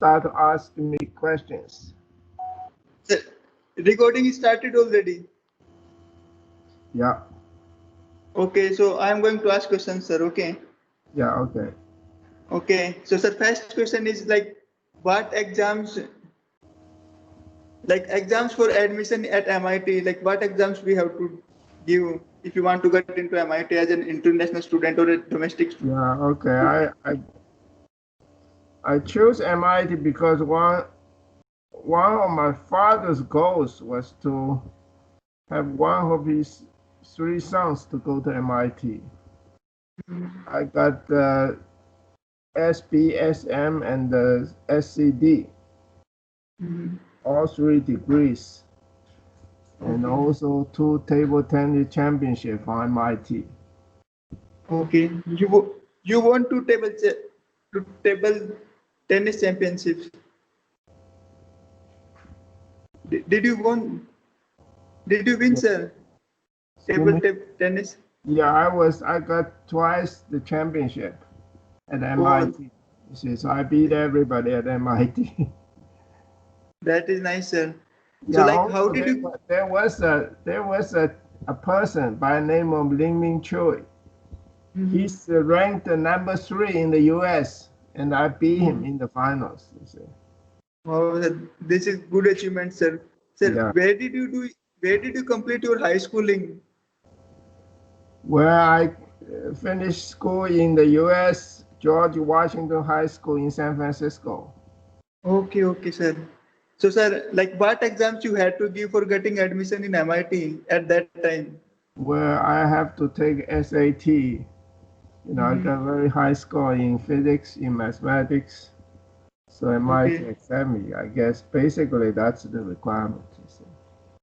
start asking me questions. Sir, recording is started already. Yeah, Okay, so I am going to ask questions, sir. Okay. yeah, okay. Okay. So, sir, first question is like, what exams, like exams for admission at MIT, like what exams we have to give if you want to get into MIT as an international student or a domestic student? Yeah, okay. I chose MIT because one of my father's goals was to have one of his three sons to go to MIT. I got the SBSM and the SCD, Mhm. all three degrees, and Okay. also two table tennis championship from MIT. Okay. You want to table tennis championships? Did you won? Did you win, Yeah, sir? excuse Table me. tennis? Yeah, I got twice the championship at Oh, MIT. You see, so I beat everybody at MIT. that is nice, sir. So, Yeah, like, how also did you? there was a person by the name of Ling Ming Chui. Mhm. He's ranked number three in the US, and I beat him Mhm. in the finals. You see. Wow, sir, this is good achievement, sir. Sir, Yeah. where did you do? Where did you complete your high schooling? Where I finished school in the US, George Washington High School in San Francisco, Okay, okay, sir. So, sir, like, what exams you had to give for getting admission in MIT at that time? where I have to take SAT. I Mhm. got very high score in physics, in mathematics, so MIT Okay, accept me. I guess basically that's the requirement. You see.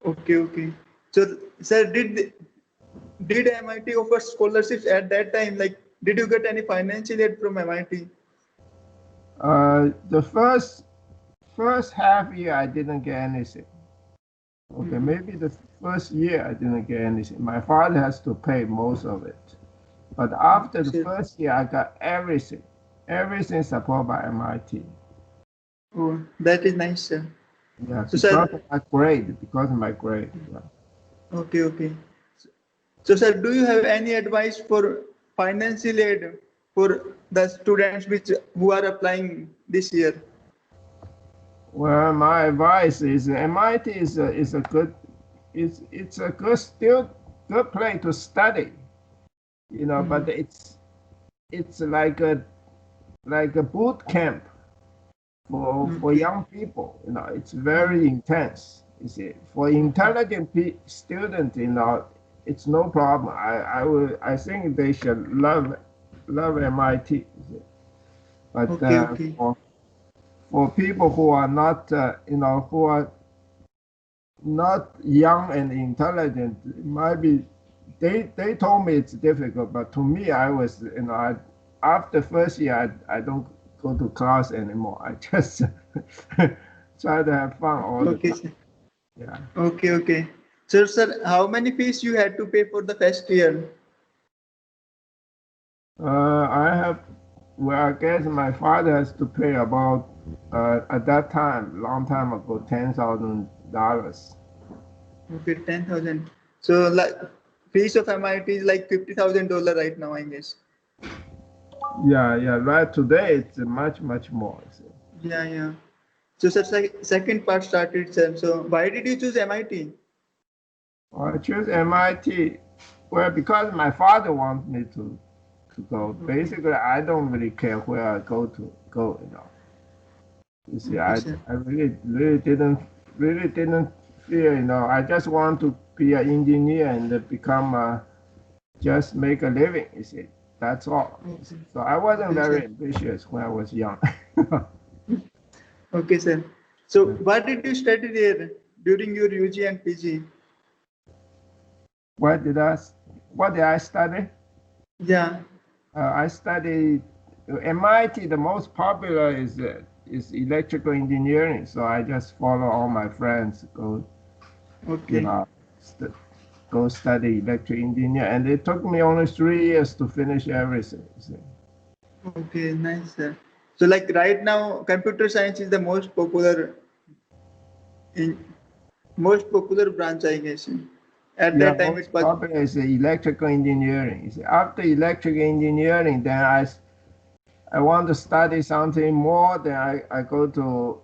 okay, okay. So, sir, did MIT offer scholarships at that time? Like, did you get any financial aid from MIT? The first half year I didn't get anything. Okay, Mhm. maybe the first year I didn't get anything. My father has to pay most of it. But after the Sir. first year, I got everything, everything supported by MIT. Oh, that is nice, sir. Yeah, So, sir, because of my grade. Yeah. okay, okay. So, sir, do you have any advice for financial aid for the students who are applying this year? Well, my advice is MIT is a good it's a good still good place to study, but Mhm. it's like a boot camp for Okay. young people. It's very intense. You see, for Okay. intelligent students, it's no problem. I think they should love MIT. You see. But Okay. Okay. for people who are not who are not young and intelligent, it might be. They told me it's difficult, but to me, I was after first year, I don't go to class anymore. I just try to have fun all the Okay, time. sir. Yeah. Okay. Okay. So, sir, how many fees you had to pay for the first year? I have, well, I guess my father has to pay about, at that time, long time ago, $10,000. Okay, 10,000. So, like, fees of MIT is like $50,000 right now, I guess. Yeah, yeah, right. Today it's much, much more. So Yeah, yeah. So, sir, second part started, sir. So, why did you choose MIT? I choose MIT, well, because my father wants me to go. Okay. Basically, I don't really care where I go. You see, Okay, sir. I really didn't feel, I just want to be an engineer and become just make a living. You see, that's all. You see. Okay. So I wasn't Okay, very sir. ambitious when I was young. Okay, sir. So, what did you study there during your UG and PG? what did I what did I study? Yeah. I studied MIT. The most popular is electrical engineering. So I just follow all my friends you Okay. know, st go study electrical engineer, and it took me only 3 years to finish everything. See. Okay. Nice, sir. So like right now, computer science is the most popular branch, I guess. At Yeah, that time, most it was. popular is electrical engineering. You see, after electrical engineering, then I want to study something more, then I go to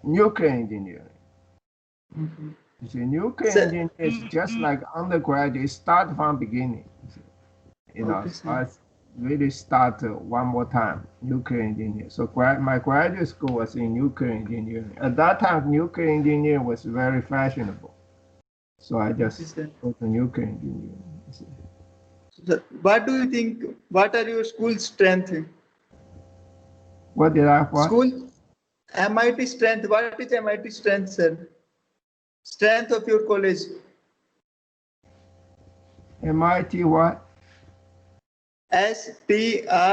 nuclear engineering. Mhm. You see, nuclear Sir, engineering is just like undergraduate, start from beginning. okay, So sir. I really start one more time, nuclear engineering. So my graduate school was in nuclear engineering. At that time, nuclear engineering was very fashionable. So I Okay, just sir. go to nuclear engineering. You see. Sir, what do you think? What are your school strength? What did I what? School MIT strength. What is MIT strength, sir? Strength of your college. MIT what? STRENGTHS.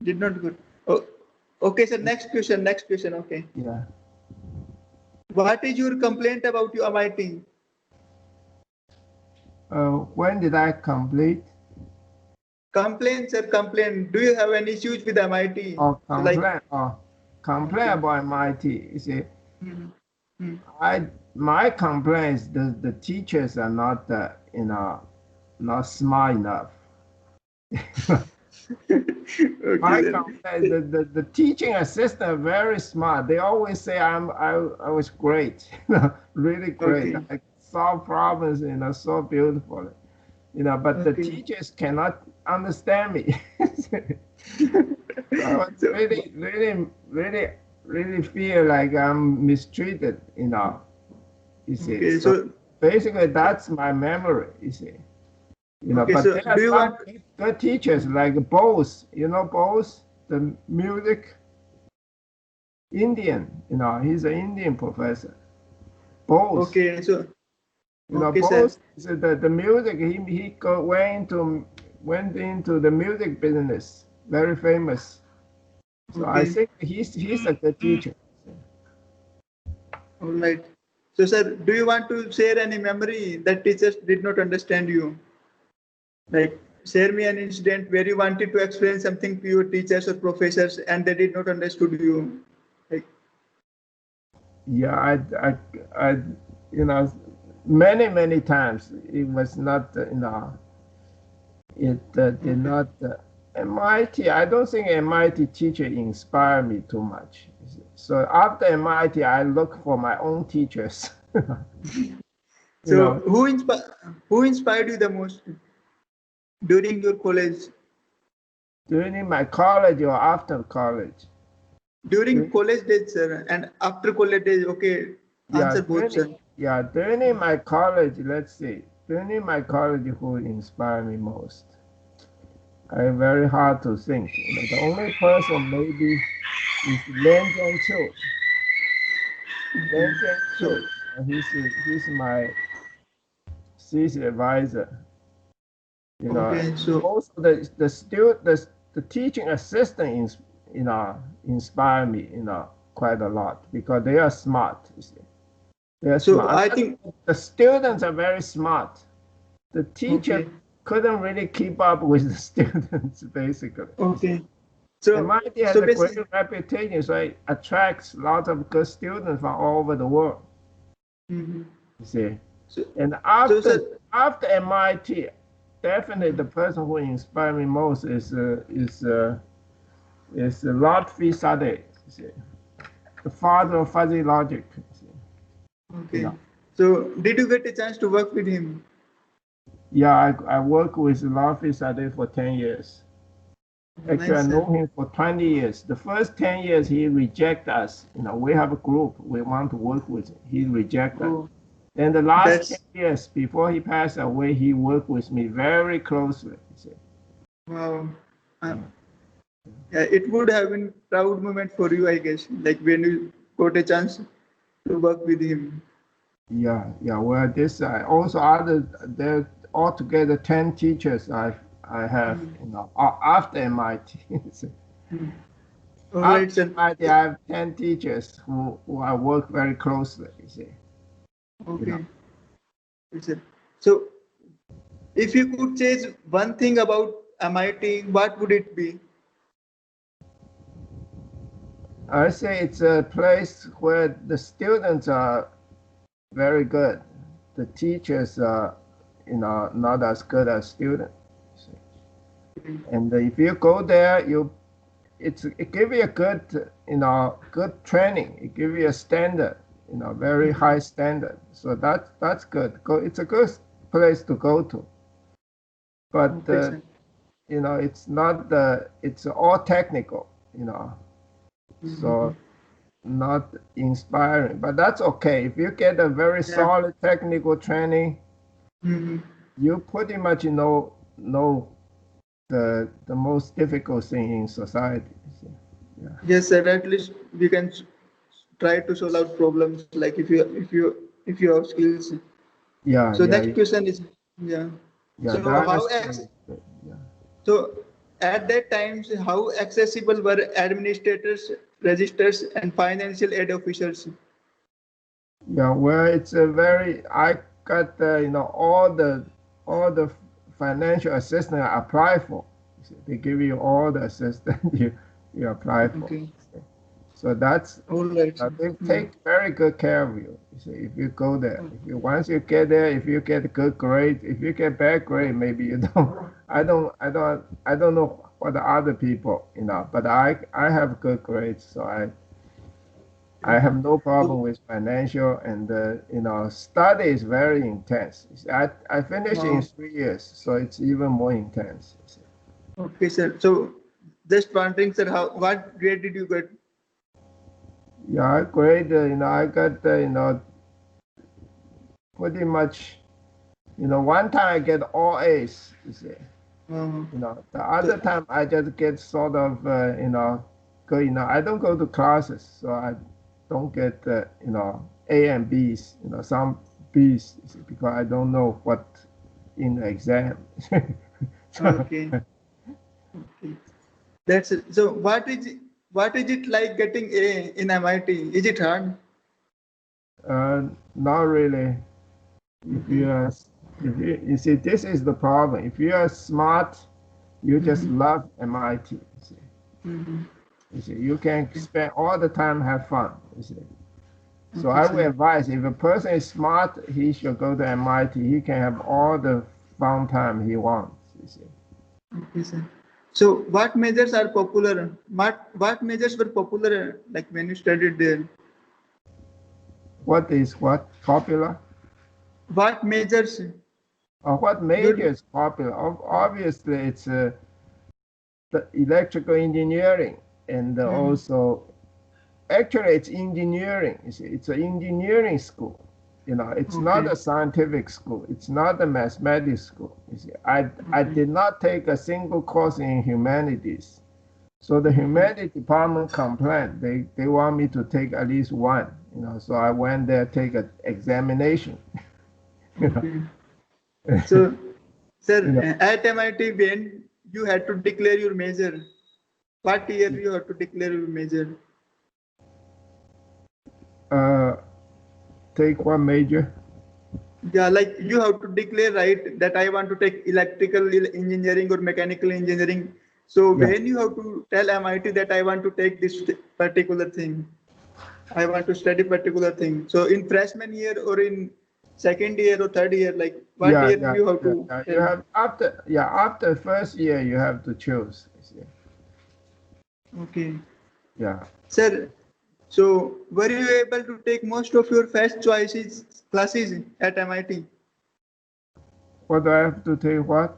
Did not good. Oh, okay, sir. Next question. Next question. Okay. Yeah. What is your complaint about your MIT? When did I complete? Complaint, sir. Complaint. Do you have any issues with MIT? Or So like. complain? Or complain Okay. about MIT? You see, Mhm. Mhm. my complaint is the teachers are not not smart enough. Okay, My sir. complaint, the teaching assistant are very smart. They always say I was great, really great. Okay. I solve problems, so beautifully. But the Okay. teachers cannot understand me. So I was So, really, really, really, really feel like I'm mistreated, you see. okay. So So, basically, that's my memory, you see. okay. But So, there are do you some want? good teachers like Bose, Bose, the music Indian, he's an Indian professor. Bose, Okay. So, okay, sir. Bose is the music. Went into the music business, very famous. So I Okay. think he's a good teacher. All right. So, sir, do you want to share any memory that teachers did not understand you? Like, share me an incident where you wanted to explain something to your teachers or professors and they did not understood you. Like, Yeah, I, you know, many times it was not, it did okay. not. MIT, I don't think MIT teacher inspired me too much. So after MIT, I look for my own teachers. you So, know, who inspired you the most during your college? during my college or after college. During During, college days, sir, and after college days, okay, yeah, answer both, sir. during my college, let's see, during my college, who inspired me most? Very hard to think. The only person maybe is Len Jianqiu. Len So, Jianqiu, he's my thesis advisor. okay, so, Also the teaching assistant inspire me, quite a lot because they are smart. You see, they are so smart. I think, The students are very smart. The teacher okay, couldn't really keep up with the students, basically. okay. So, MIT has so a great basically, reputation, so it attracts lots of good students from all over the world. mhm. You see, So, and so, sir, after MIT, definitely the person who inspired me most is Lotfi Sadeh, you see, the father of fuzzy logic. You see. You okay. know. So, did you get a chance to work with him? Yeah, I worked with Lotfi Sadeh for 10 years. Actually, I Nice, know sir. him for 20 years. The first 10 years, he reject us. We have a group we want to work with. He reject us. Oh, Then the last 10 that's years before he passed away, he worked with me very closely. You see. wow. Uh, yeah, it would have been proud moment for you, I guess. Like when you got a chance to work with him. Yeah. Well, this also other there altogether 10 teachers I have. Mm, After MIT. mm. All After right, sir. MIT, I have 10 teachers who I work very closely. You see. You know. Okay, sir. So, if you could change one thing about MIT, what would it be? I say it's a place where the students are very good. The teachers are, not as good as students. And if you go there, it give you a good, good training. It give you a standard, very high standard. So that's good. It's a good place to go to. But Okay, sir. it's not it's all technical, so not inspiring. But that's okay. If you get a very Yeah. solid technical training, Mhm. you pretty much know the most difficult thing in society. Yeah. Yes, sir. At least we can try to solve out problems. Like if you have skills. Yeah, So yeah, next question is, yeah. yeah. So That how aspect is good. Yeah. so at that time, how accessible were administrators, registers, and financial aid officers? Yeah, well, it's a very. I got all the financial assistance I apply for. They give you all the assistance you apply for. Okay. So that's All right, sir. they take very good care of you. If you go there, if you once you get there, if you get a good grade, if you get bad grade, maybe you don't. I don't know for the other people, but I have good grades, so I have no So, problem with financial, and study is very intense. I finished in wow. 3 years, so it's even more intense. Okay, sir. So just wondering, sir, what grade did you get? Yeah, I grade. I got pretty much. One time I get all A's. Uh, The other so, time I just get sort of go. I don't go to classes, so I don't get A and B's. Some B's, because I don't know what in the exam. So, okay. Okay. That's it. So what is it like getting A in MIT? Is it hard? not really. If Okay. you are, if you see, this is the problem. If you are smart, you just love MIT. Mm-hmm. You can spend all the time have fun. So Okay, I would sir. advise, if a person is smart, he should go to MIT. He can have all the fun time he wants. Okay, sir. So what majors are popular? What majors were popular like when you studied there? What is what popular? What majors? Or what major Your is popular? Obviously, it's the electrical engineering, and Mhm. also actually it's engineering. It's an engineering school. It's not Okay. a scientific school. It's not a mathematics school. I Okay. did not take a single course in humanities. So the Okay. humanity department complained. They want me to take at least one. So I went there, take an examination. you know, Okay. So, sir, you know. at MIT, when you had to declare your major, what year you had to declare your major? Uh, take one major. Yeah, like you have to declare, right, that I want to take electrical engineering or mechanical engineering. So Yeah. when you have to tell MIT that I want to take this particular thing, I want to study particular thing. So in freshman year or in second year or third year, like what Yeah, year yeah, you have yeah, to yeah. You tell? have after first year you have to choose. Okay. Yeah. Sir, so were you able to take most of your first choices classes at MIT? What do I have to take? What?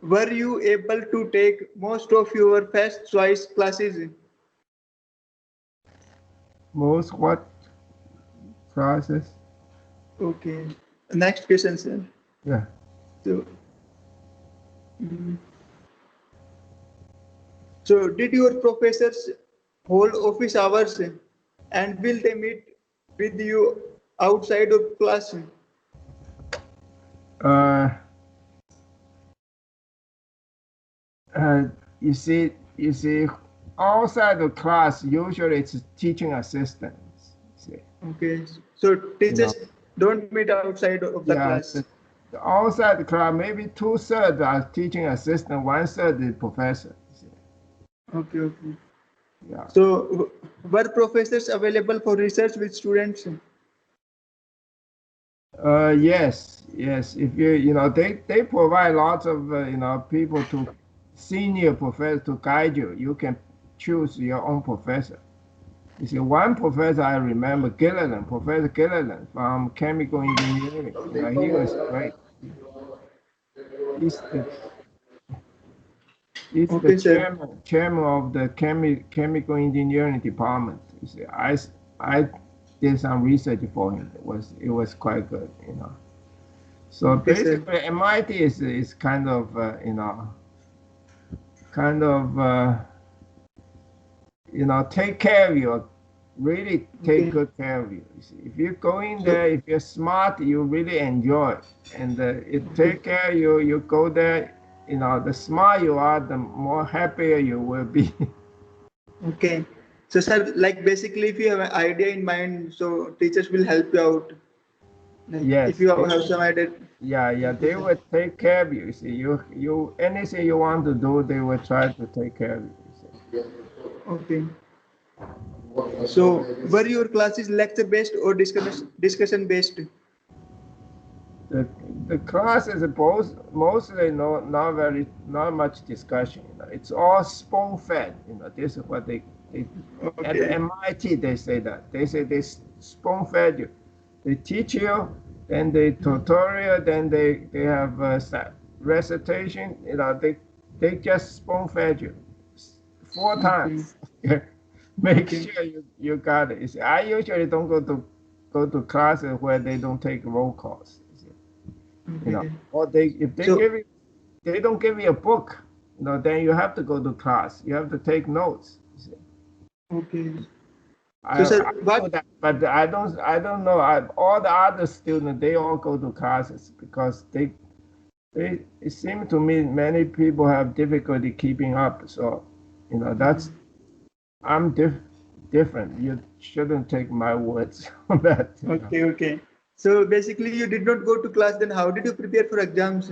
Were you able to take most of your first choice classes? Most what classes? Okay. Next question, sir. Yeah. So, mm, so did your professors hold office hours and will they meet with you outside of class? Uh, uh, you see, outside the class, usually it's teaching assistants. See, Okay. So you know, teachers don't meet outside of the yeah, class. Outside the class, maybe 2/3 are teaching assistant, 1/3 is professor. Okay, okay. Yeah. So were professors available for research with students? Yes, yes. If they provide lots of people to senior professor to guide you. You can choose your own professor. You see, one professor I remember, Gilliland, Professor Gilliland from chemical engineering. He was great. He's the He's the Okay, sir. chairman of the chemical engineering department. You see, I did some research for him. It was quite good. So Okay, sir. basically, MIT is kind of kind of take care of you, really take Okay. good care of you. You see, if you go in So there, if you're smart, you really enjoy it, and it okay. take care of you. You go there, the smarter you are, the more happier you will be. Okay. So sir, like basically if you have an idea in mind, so teachers will help you out. Like if Yes, you they have will. some idea. Yeah, yeah, Okay, they sir. will take care of you. See, you anything you want to do, they will try to take care of you. See. Okay. So were your classes lecture based or discussion based? The the class is both mostly not much discussion. It's all spoon fed. This is what they at Okay. MIT they say that they spoon fed you. They teach you, then they tutorial, then they have recitation. They just spoon fed you 4 times. Okay. Make Okay. sure you got it. You see, I usually don't go to classes where they don't take roll calls. Okay. Or if they So give you, they don't give you a book. Then you have to go to class. You have to take notes. You see. okay. So I sir, do what? that, but I don't know. All the other students they all go to classes because it seems to me many people have difficulty keeping up. So that's I'm different. You shouldn't take my words on that. Okay. Okay. So basically, you did not go to class. Then how did you prepare for exams?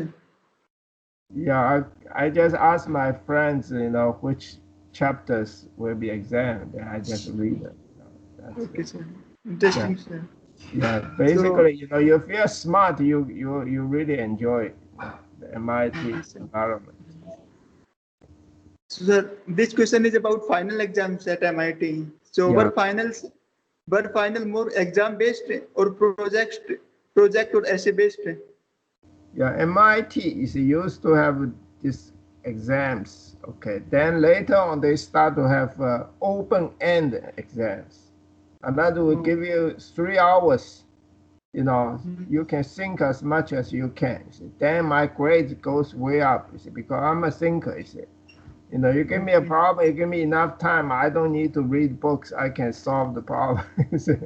Yeah, I just asked my friends, which chapters will be examined, and I just read it. That's Okay, it. sir. Yeah, Interesting, sir. yeah. So, Basically, you feel smart, you really enjoy the MIT okay, sir. environment. So, sir, this question is about final exams at MIT. So, Yeah, were final more exam based or project or essay based? yeah. MIT is used to have these exams. Okay, then later on they start to have open-end exams. Another will Oh, give you 3 hours. mhm. You can think as much as you can. You see. Then my grade goes way up, you see, because I'm a thinker, you see. You give me a Okay. problem, you give me enough time, I don't need to read books, I can solve the problem. You see.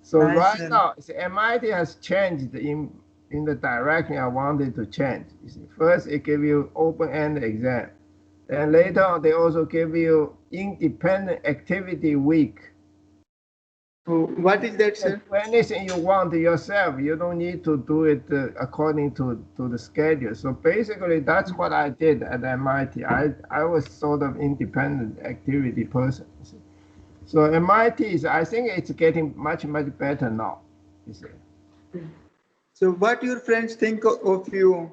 So Nice, right sir. now, you see, MIT has changed in the direction I wanted to change. You see. First, it give you open-end exam. Then later on, they also give you independent activity week. Oh, what is that, Can sir? do anything you want yourself. You don't need to do it according to the schedule. So basically, that's what I did at MIT. I was sort of independent activity person. You see. So MIT I think it's getting much better now. You see. So, what your friends think of you,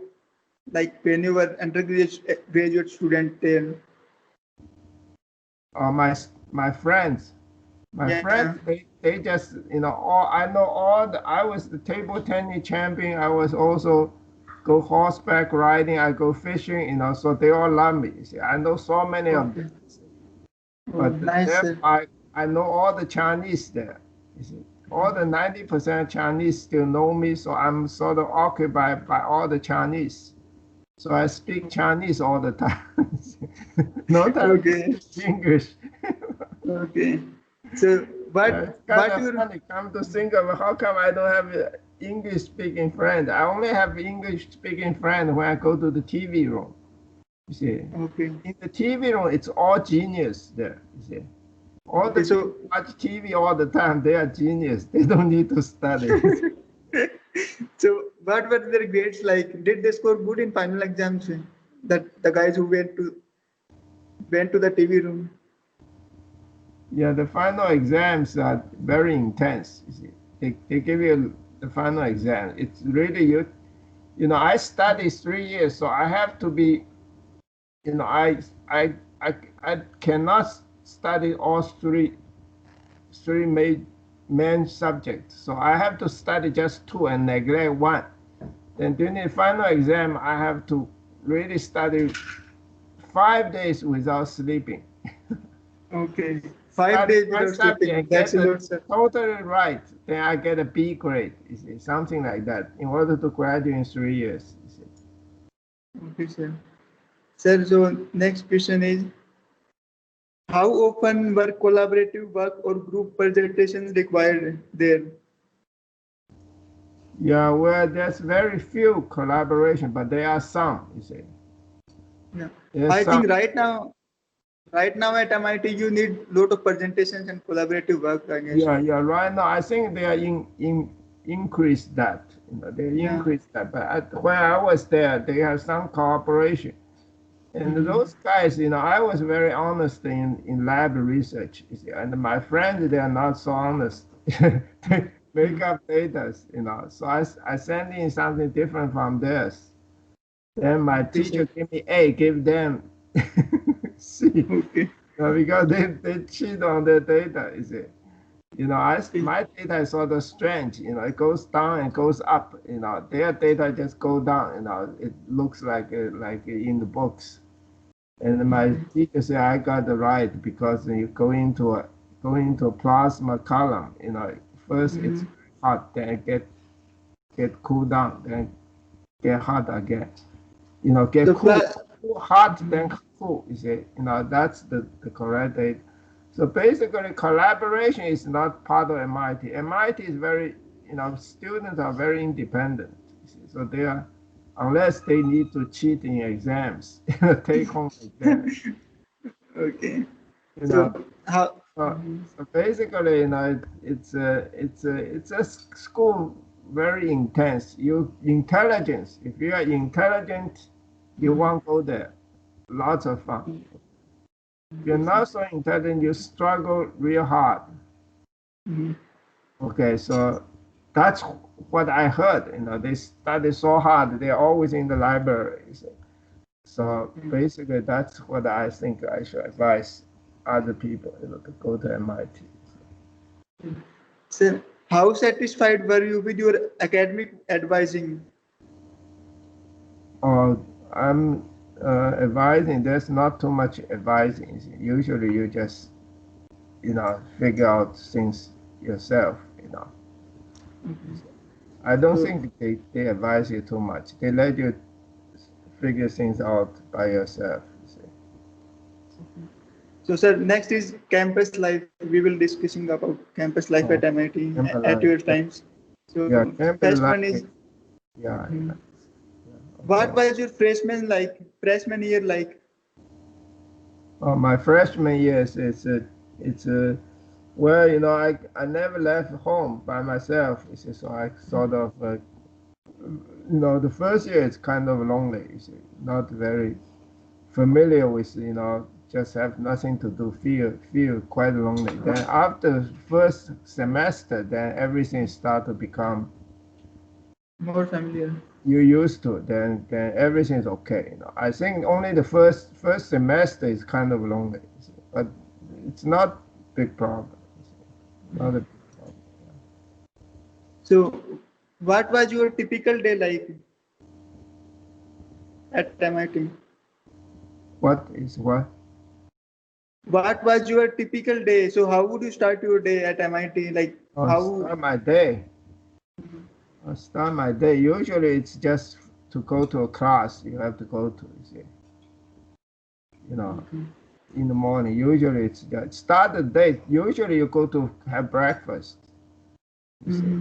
like when you were undergraduate graduate student there? My friends, Yeah. they just all I know all the I was the table tennis champion. I was also go horseback riding. I go fishing. So they all love me. You see, I know so many of them. Okay. Oh, But nice, then sir. I know all the Chinese there. You see, all the 90% Chinese still know me, so I'm sort of occupied by all the Chinese. So I speak Chinese all the time. No time to Okay. speak English. Okay. So, It's kind what of your funny. Come to think of it, how come I don't have an English speaking friend? I only have English speaking friend when I go to the TV room. You see, okay. in the TV room, it's all genius there. You see. All the Okay. people So watch TV all the time. They are genius. They don't need to study. So what were their grades like? Did they score good in final exams? That the guys who went to the TV room. Yeah, the final exams are very intense. You see, they give you the final exam. It's really I studied 3 years, so I have to be, I cannot study all three main subjects. So I have to study just two and neglect one. Then during the final exam, I have to really study 5 days without sleeping. Okay. 5 Study days one without subject sleeping. and That's get a it lot, sir. totally right, then I get a B grade. You see, something like that. In order to graduate in 3 years. You see. Okay, sir. Sir, so next question is, how often were collaborative work or group presentations required there? Yeah, well, there's very few collaboration, but there are some. You see, Yeah. there's I some. think right now at MIT you need lot of presentations and collaborative work, I guess. Yeah. Right now, I think they are in increase that. They Yeah. increase that. But when I was there, they have some cooperation. And those guys, I was very honest in lab research. You see, and my friends, they are not so honest. They make up data. So I send in something different from theirs. Then my Okay, teacher sir. give me A, give them C. Okay. Because they cheat on their data, you see. Okay. My data is sort of strange, it goes down and goes up, their data just go down, it looks like in the books. And my teacher said I got it right because you go into a plasma column, first it's hot, then it get cool down, then get hot again. Get So cool, plus, hot, then cool. You see, that's the correct date. So basically, collaboration is not part of MIT. MIT is very, students are very independent. You see. So they are, unless they need to cheat in exams, take home exams. okay. You know, So how? so basically, it's a school very intense. Intelligence. If you are intelligent, you won't go there. Lots of fun. If you're not so intelligent, you struggle real hard. Mhm. Okay, so that's what I heard. They study so hard. They're always in the library. So basically, that's what I think I should advise other people, to go to MIT. So how satisfied were you with your academic advising? Or I'm advising. There's not too much advising. Usually, you just figure out things yourself. I don't So, think they advise you too much. They let you figure things out by yourself. You see. so sir, next is campus life. We will discussing about campus life at Oh, MIT campus at life. your times. Yeah, So campus first life. one is, Yeah. what Okay. was your freshman year like? Oh, my freshman year it's a well, I never left home by myself. So I sort of the first year is kind of lonely. Not very familiar with, just have nothing to do, feel quite lonely. Then after first semester, then everything start to become More familiar. you used to. Then everything's okay. I think only the first semester is kind of lonely, but it's not big problem. Not a big problem. So what was your typical day like at MIT? What is what? What was your typical day? So how would you start your day at MIT? Like Oh, how? start my day. Start my day. Usually it's just to go to a class you have to go to. You know, in the morning. Usually it's just start the day. Usually you go to have breakfast. You see,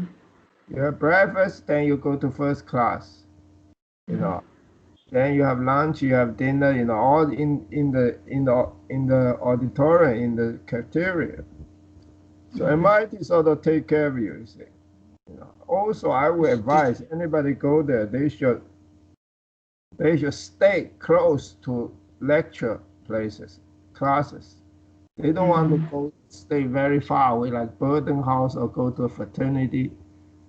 you have breakfast, then you go to first class. You know, then you have lunch, you have dinner. All in the auditorium, in the cafeteria. So MIT sort of take care of you. You see. Also, I would advise anybody go there, they should stay close to lecture places, classes. They don't want to stay very far away, like boarding house or go to a fraternity.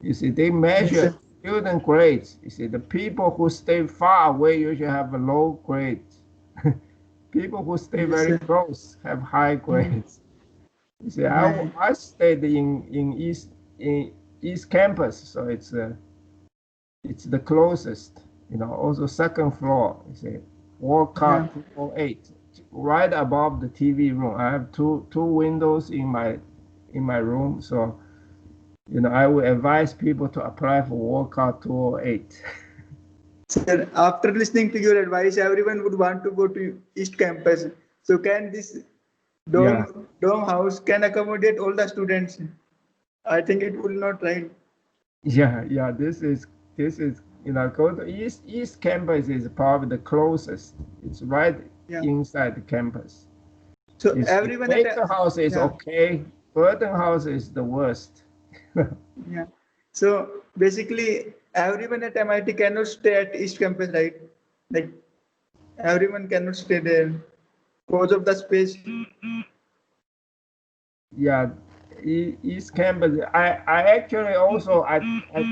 You see, they measure student grades. You see, the people who stay far away usually have a low grades. People who stay very close have high grades. You see, I stayed in East Campus, so it's the closest. Also second floor. You see, Walcott 208, right above the TV room. I have two windows in my room, so I would advise people to apply for Walcott 208. Sir, after listening to your advice, everyone would want to go to East Campus. So can this dome house can accommodate all the students? I think it will not, right? Yeah. This is go to East Campus is probably the closest. It's right inside the campus. So everyone at Baker house is okay. Burden house is the worst. Yeah. So basically, everyone at MIT cannot stay at East Campus, right? Like everyone cannot stay there because of the space. Yeah, East Campus. I actually also I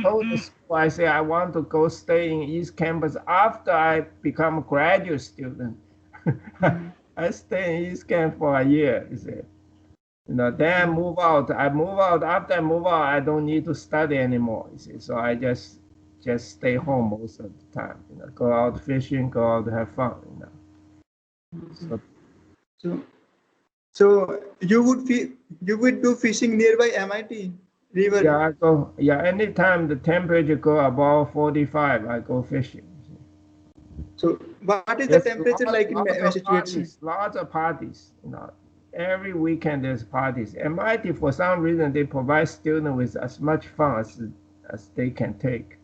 told the school, I say I want to go stay in East Campus after I become a graduate student. I stay in East Campus for a year. You see. Then I move out. After I move out, I don't need to study anymore. You see, so I just stay home most of the time. Go out fishing, go out to have fun. So you would do fishing nearby MIT river. Yeah, I go. Yeah, anytime the temperature go above 45, I go fishing. So what is the temperature like in Massachusetts? Lots of parties. Every weekend there's parties. MIT, for some reason, they provide students with as much fun as they can take.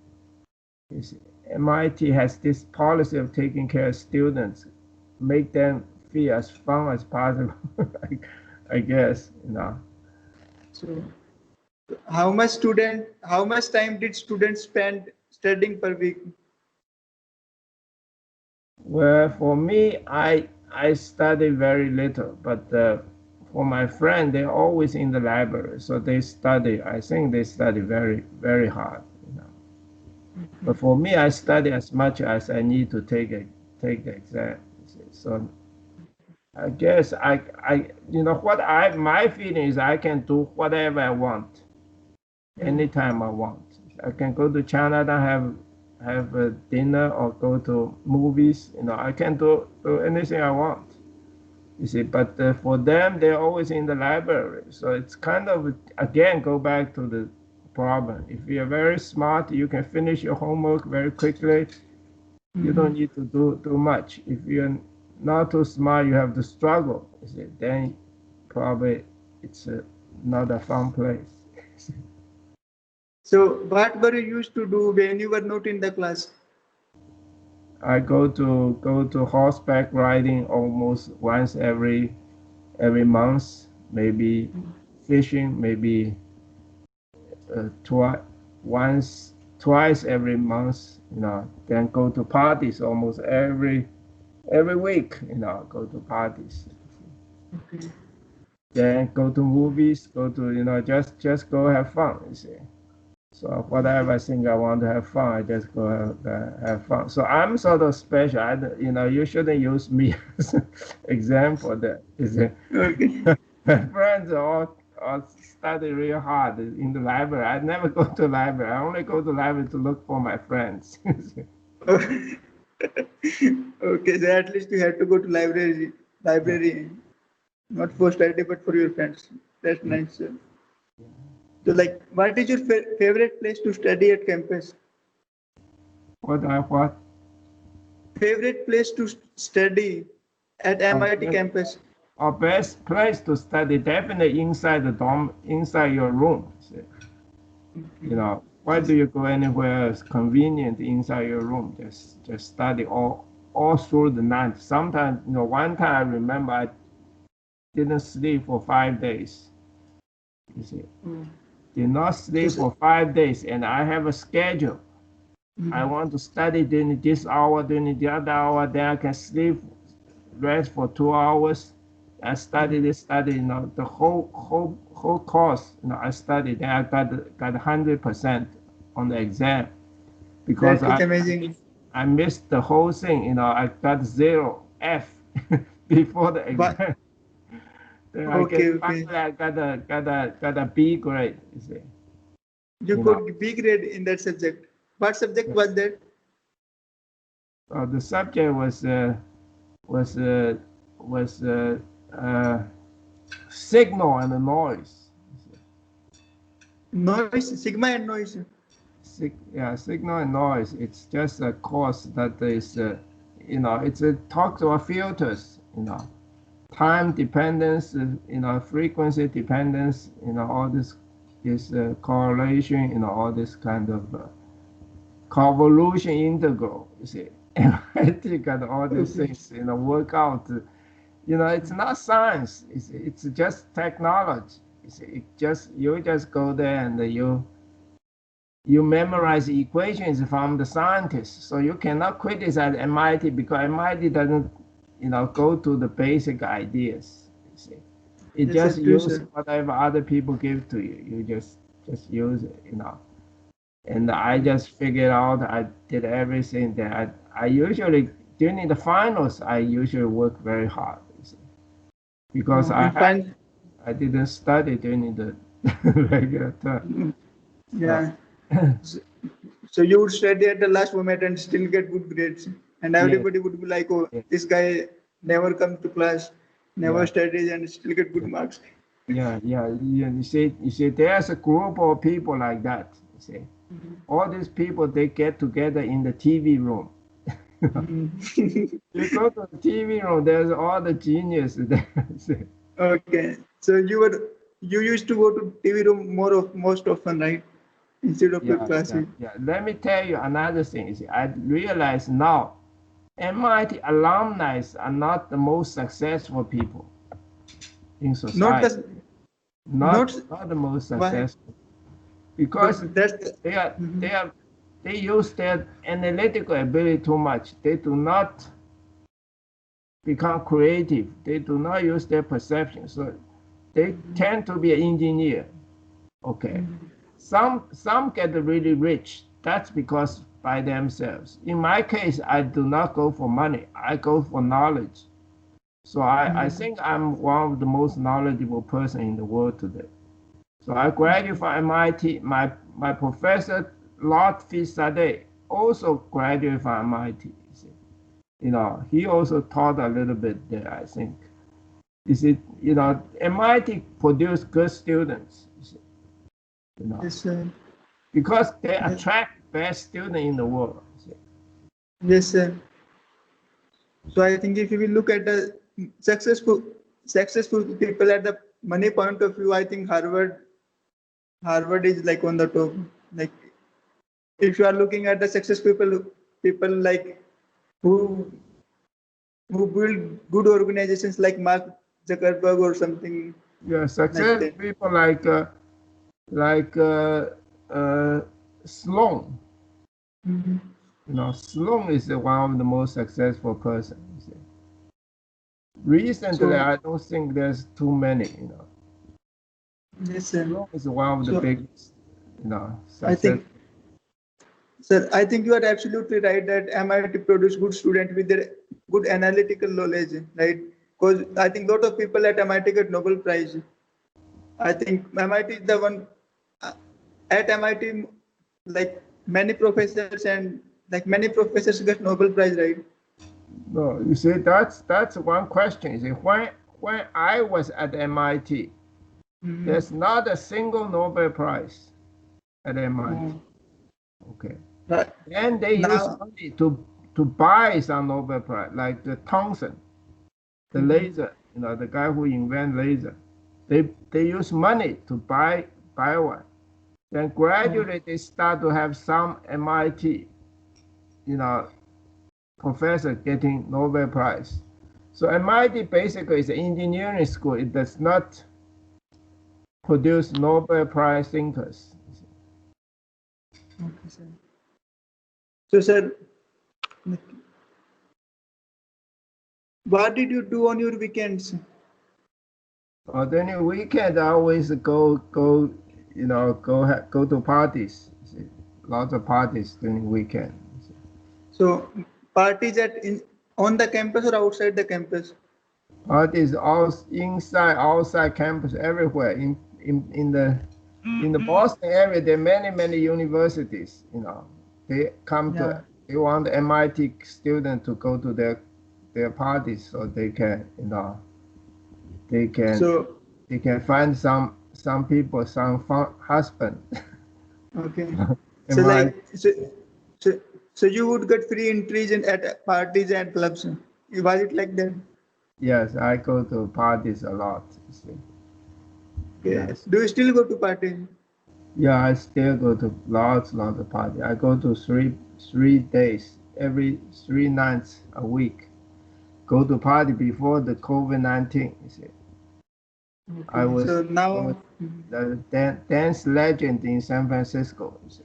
You see, MIT has this policy of taking care of students, make them feel as fun as possible. I guess. So how much time did students spend studying per week? Well, for me, I study very little, but for my friend, they're always in the library, so they study. I think they study very, very hard. But for me, I study as much as I need to take the exam. So I guess my feeling is I can do whatever I want, anytime I want. I can go to Canada, have a dinner, or go to movies. I can do anything I want. You see, but for them, they're always in the library. So it's kind of, again, go back to the problem. If you're very smart, you can finish your homework very quickly. You don't need to do much. If you're not too smart, you have to struggle. You see, then probably it's not a fun place. So what were you used to do when you were not in the class? I go to horseback riding almost once every month, maybe fishing, maybe twice every month. Then go to parties almost every week. Go to parties. Okay. Then go to movies. Go to just go have fun. You see. So whatever I think I want to have fun, I just go have fun. So I'm sort of special. You shouldn't use me as an example. That is it. Okay. My friends all study real hard in the library. I never go to the library. I only go to the library to look for my friends. Okay, so at least you had to go to library, not for study but for your friends. That's nice. Sir. So, what is your favorite place to study at campus? What? Favorite place to study at MIT campus? Our best place to study, definitely inside the dorm, inside your room. Why do you go anywhere else convenient inside your room? Just study all through the night. Sometimes, one time I remember I didn't sleep for 5 days. You see. did not sleep for 5 days, and I have a schedule. I want to study during this hour, during the other hour, then I can sleep, rest for 2 hours. I study this, the whole course, I studied, then I got 100% on the exam because That is amazing. I missed the whole thing, I got 0 F before the exam. Then finally I got a B grade, you see. You got B grade in that subject. What subject was that? The subject was signal and noise. Noise, sigma and noise. Signal and noise. It's just a course that is, it talks about filters, time dependence, frequency dependence, all this correlation, all this kind of convolution integral, you see. You got all these things, work out. It's not science. It's just technology. You just go there and you memorize equations from the scientists. So you cannot criticize MIT because MIT doesn't, go to the basic ideas. You see, it just uses whatever other people give to you. You just use it, And I just figured out. I did everything that I usually during the finals. I usually work very hard, you see, because I didn't study during the regular term. Yeah. So you would study at the last moment and still get good grades, and everybody would be like, "Oh, this guy never comes to class, never studies, and still get good marks." Yeah. You see, there's a group of people like that. You see, all these people, they get together in the TV room. You go to the TV room, there's all the geniuses there. Okay, so you used to go to TV room most often, right? Instead of your classes. Yeah. Let me tell you another thing. You see, I realize now, MIT alumni are not the most successful people in society. Not the most successful. Because they use their analytical ability too much. They do not become creative. They do not use their perception. So they tend to be an engineer. Okay. Some get really rich. That's because by themselves. In my case, I do not go for money. I go for knowledge. So I think I'm one of the most knowledgeable person in the world today. So I graduated from MIT. My professor, Lord Fisadeh, also graduated from MIT. He also taught a little bit there, I think. MIT produced good students. Yes, sir. Because they attract best students in the world. Yes, sir. So I think if you will look at the successful people at the money point of view, I think Harvard is like on the top. Like if you are looking at the successful people like who build good organizations like Mark Zuckerberg or something. Yeah, successful people like Sloan. Sloan is one of the most successful persons. Recently, I don't think there's too many. Yes, sir. Sloan is one of the biggest. I think you are absolutely right that MIT produce good students with their good analytical knowledge, right? Because I think a lot of people at MIT get Nobel Prize. I think MIT is the one at MIT, like many professors get Nobel Prize, right? No, you see, that's one question. You see, when I was at MIT, there's not a single Nobel Prize at MIT. Okay. And they use money to buy some Nobel Prize, like the Thomson, the laser, the guy who invented laser. They use money to buy one. Then gradually they start to have some MIT, professor getting Nobel Prize. So MIT basically is an engineering school. It does not produce Nobel Prize thinkers. Okay, sir. So, sir, what did you do on your weekends? During the weekend, I always go, go to parties. Lots of parties during the weekend. So, parties on the campus or outside the campus? Parties all inside, outside campus, everywhere. In the Boston area, there are many universities. They come Yeah. to. They want the MIT student to go to their parties so they can, they can So, they can find some people, some husband. okay. So, MIT. so, so you would get free entries at parties and clubs. Was it like that? Yes, I go to parties a lot. You see. Okay. Yes. Do you still go to parties? Yeah, I still go to lots of parties. I go to three days, every 3 nights a week. Go to party before the COVID-19. You see, I Okay. was So I was now, the dance legend in San Francisco. You see.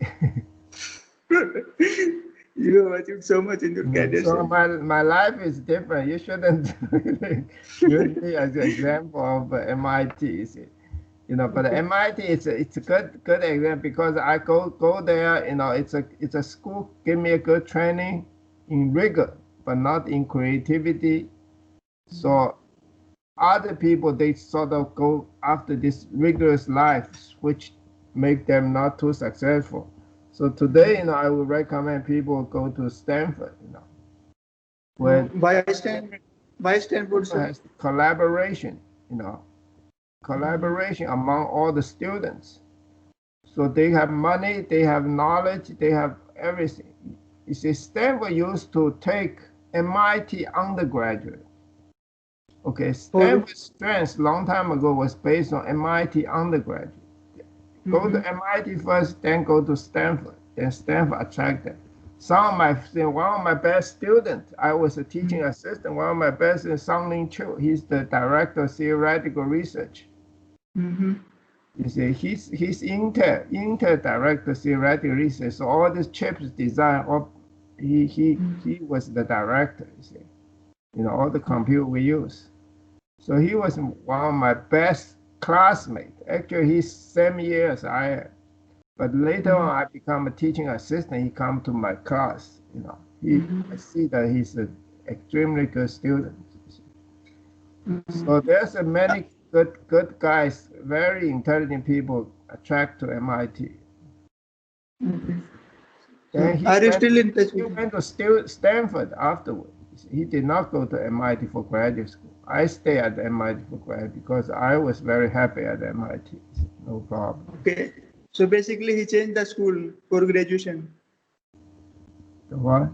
you have achieved so much in your career, So sir. my life is different. You shouldn't really use me as an example of MIT. You see. But Okay. MIT it's a good example because I go there. It's a school give me a good training in rigor, but not in creativity. So other people they sort of go after this rigorous life, which make them not too successful. So today, I would recommend people go to Stanford. Where Why Stanford, Stanford sir? has collaboration. Collaboration among all the students. So they have money, they have knowledge, they have everything. You see, Stanford used to take MIT undergraduate. Okay, For Stanford's strength long time ago was based on MIT undergraduate. Go to MIT first, then go to Stanford. Then Stanford attracted. One of my best students, I was a teaching assistant. One of my best is Sung-Lin Chu. He's the director of theoretical research. You see, he's Intel director theoretical research. So all these chips design, he was the director. You see, all the computer we use. So he was one of my best classmates. Actually, he's same year as I am. But later on, I become a teaching assistant. He come to my class. I see that he's an extremely good student. So there's a many good guys, very intelligent people attract to MIT. so Then are you still in touch he with him? went to Stanford afterward. He did not go to MIT for graduate school. I stay at MIT for graduate because I was very happy at MIT. No problem. Okay. So basically, he changed the school for graduation. The what?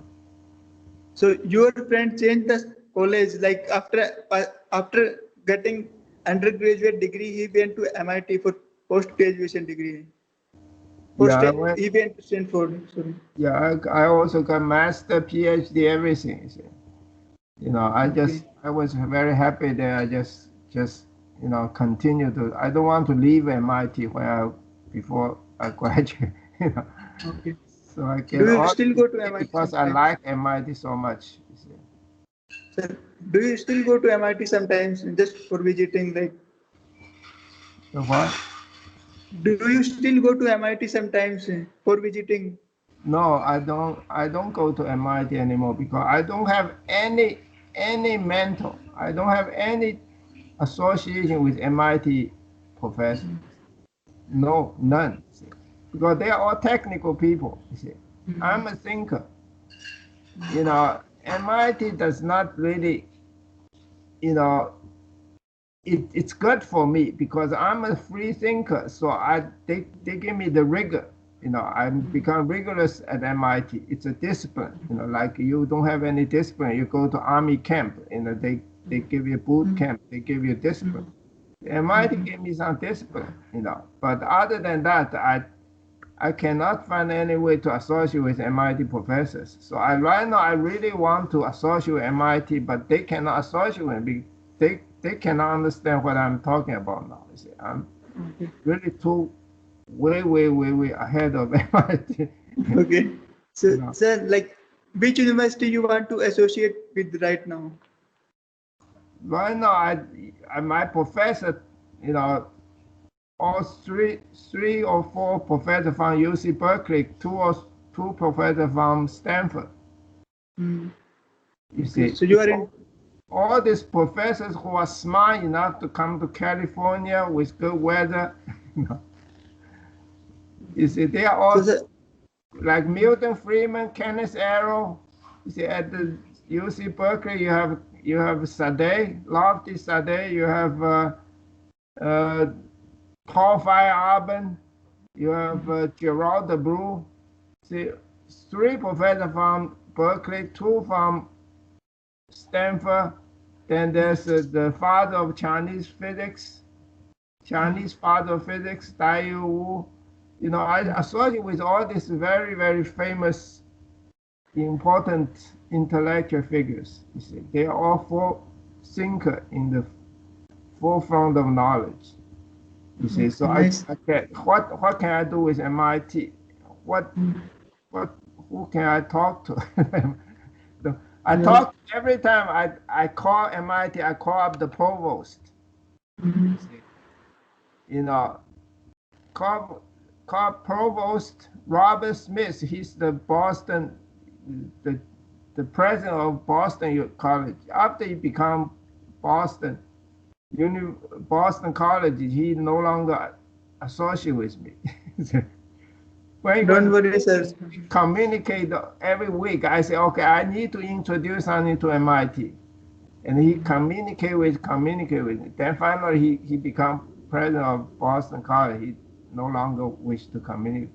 So your friend changed the college, like after getting undergraduate degree, he went to MIT for post graduation degree. Yeah, I went. He went to Stanford. Sorry. Yeah, I also got master, PhD, everything. You see. Okay. I was very happy there. I just continue to. I don't want to leave MIT before I graduate. You know. Okay. So I Do get you all still the go to degree MIT because I sometimes? like MIT so much. You see. Sir, do you still go to MIT sometimes just for visiting? Like, So what? do you still go to MIT sometimes for visiting? No, I don't. I don't go to MIT anymore because I don't have any mentor. I don't have any association with MIT professors. No, none. See. Because they are all technical people. You see, I'm a thinker. MIT does not really, you know, it's good for me because I'm a free thinker. So they give me the rigor. I become rigorous at MIT. It's a discipline. Like you don't have any discipline, you go to army camp. They give you boot camp. They give you discipline. MIT gave me some discipline. But other than that, I cannot find any way to associate with MIT professors. So right now I really want to associate with MIT, but they cannot associate with me. They cannot understand what I'm talking about now. You see, Okay. really too way ahead of MIT. Okay. So, You know. sir, like, which university you want to associate with right now? Right now, my professor, you know, all three or four professors from UC Berkeley, two professors from Stanford. Hmm. You Okay. see, So you are in. all these professors who are smart enough to come to California with good weather, you know, you see, they are So, all sir. like Milton Friedman, Kenneth Arrow. You see, at the UC Berkeley, you have Sade, Lofty Sade. You have uh, Paul Feyerabend. You have Gerald DeBrew. See, three professors from Berkeley, two from Stanford. Then there's the father of Chinese physics, Chinese father of physics, Daiyu Wu. You know, I associate with all these very famous, important intellectual figures. You see, they are all thinker in the forefront of knowledge. You see, so Nice. I can, what can I do with MIT? What what who can I talk to? I Yeah. talk every time I call MIT. I call up the provost. Mhm. You see, you know, call provost Robert Smith. He's the Boston, the the president of Boston College. After he become Boston Boston College, he no longer associate with me. When he Don't was worry, sir. communicate every week, I say, okay, I need to introduce something to MIT. And he communicate with me. Then finally he become president of Boston College. He no longer wish to communicate.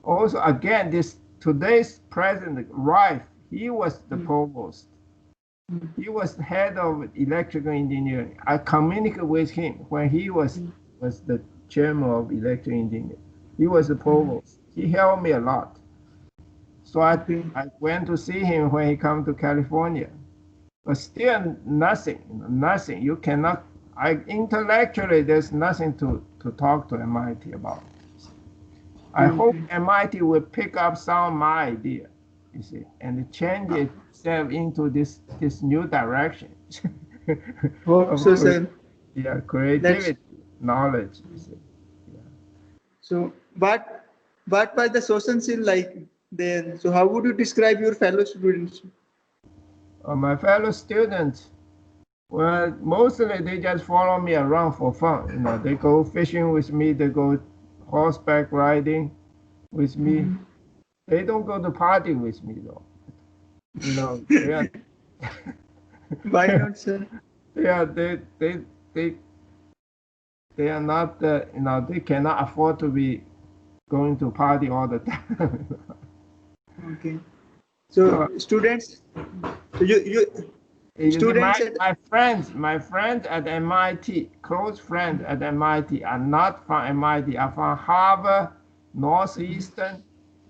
Also, again, this today's president, Rife, he was the provost. He was head of electrical engineering. I communicated with him when he was the chairman of electrical engineering. He was the provost. He helped me a lot. So Okay. I went to see him when he come to California. But still nothing, nothing. You cannot, intellectually, there's nothing to talk to MIT about. I hope Okay. MIT will pick up some of my idea, you see, and change itself into this new direction Hope of so, sir. That's creativity, knowledge, you see. Yeah. so. What was the social scene like there? So how would you describe your fellow students? My fellow students, well, mostly they just follow me around for fun. You know, they go fishing with me, they go horseback riding with me. They don't go to party with me though. You know, they are Why not, sir? they are they they are not you know, they cannot afford to be going to party all the time. Okay. So So students, so you you see, students at. my friends at MIT, close friends at MIT, are not from MIT, are from Harvard, Northeastern,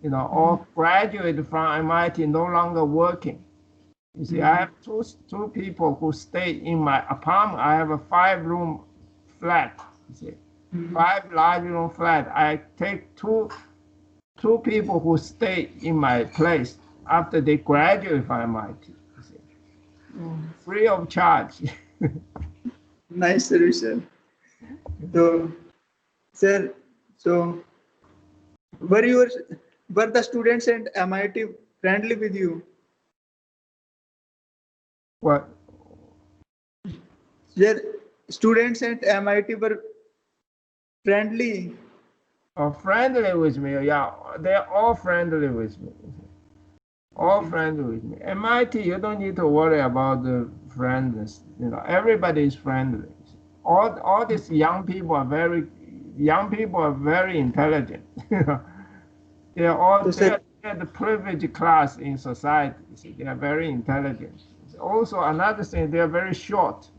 you know, all graduated from MIT, no longer working. You see, I have two people who stay in my apartment. I have a 5-room flat. You see, 5 large room flat. I take two people who stay in my place after they graduate from MIT. You see, free of charge. Nice solution. So, sir, so were your were the students at MIT friendly with you? What? Sir, students at MIT were friendly. Friendly with me? Yeah, they're all friendly with me. All friendly with me. MIT, you don't need to worry about the friendness. You know, everybody is friendly. All these young people are very intelligent. You know, So, sir, they're the privileged class in society. You see, they are very intelligent. Also, another thing, they are very short.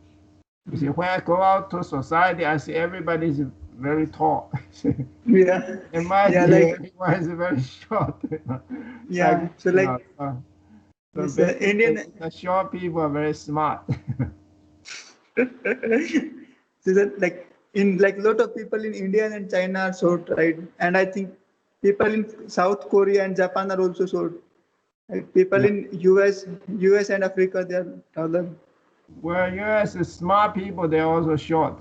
You see, when I go out to society, I see everybody is very tall. yeah, In my yeah, day, like everyone is very short. You know? Like, yeah, so you know, like so this basically, Indian. the short people are very smart. So that like in like lot of people in India and China are short, right? And I think people in South Korea and Japan are also short. Like people Yeah. in US and Africa, they are taller. Well, US is smart people, they're also short.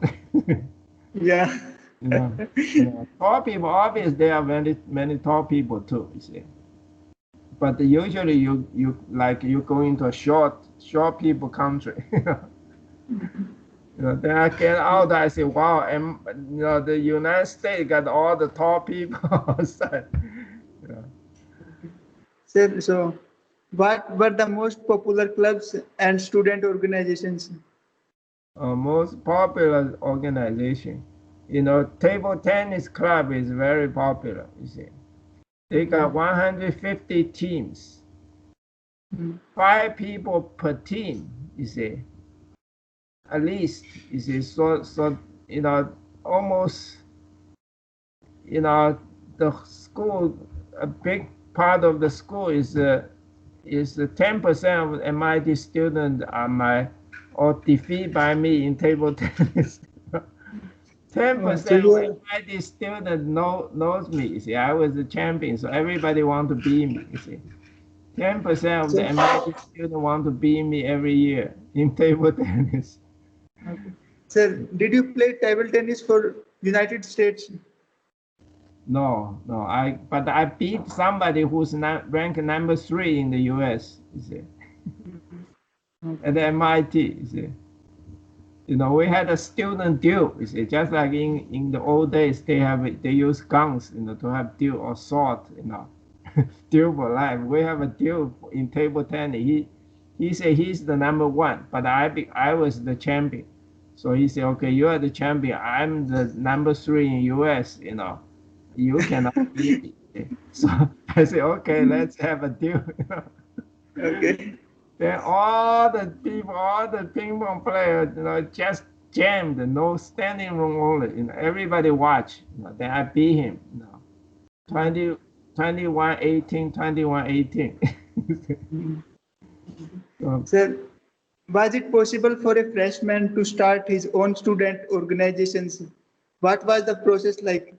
Yeah. Tall people, obviously, there are many tall people too, you see. But usually you go into a short people country. Then I get out, I say, wow, and the United States got all the tall people outside. Yeah. So what were the most popular clubs and student organizations? Most popular organization, table tennis club is very popular, you see. They got 150 teams, Mm. 5 people per team, you see, at least, you see. So almost, the school, a big part of the school is 10% of MIT students are or defeated by me in table tennis. So 10% you of are MIT students knows me. You see, I was the champion, so everybody want to be me. You see, 10% of the so, MIT students want to be me every year in table tennis. okay. Sir, did you play table tennis for United States? No, no, but I beat somebody who's ranked number 3 in the U.S. You see, at the MIT. You see. We had a student duel. You see, just like in the old days, they use guns, to have duel or sword, duel for life. We have a duel in table tennis. He said he's the number 1, but I was the champion. So he said, okay, you are the champion. I'm the number 3 in U.S. You cannot beat me. So I said, okay, let's have a duel. Okay. Then all the people, all the ping pong players, just jammed, no standing room only. Everybody watch. Then I beat him. 20, 21-18, 21-18. So, Sir, was it possible for a freshman to start his own student organizations? What was the process like?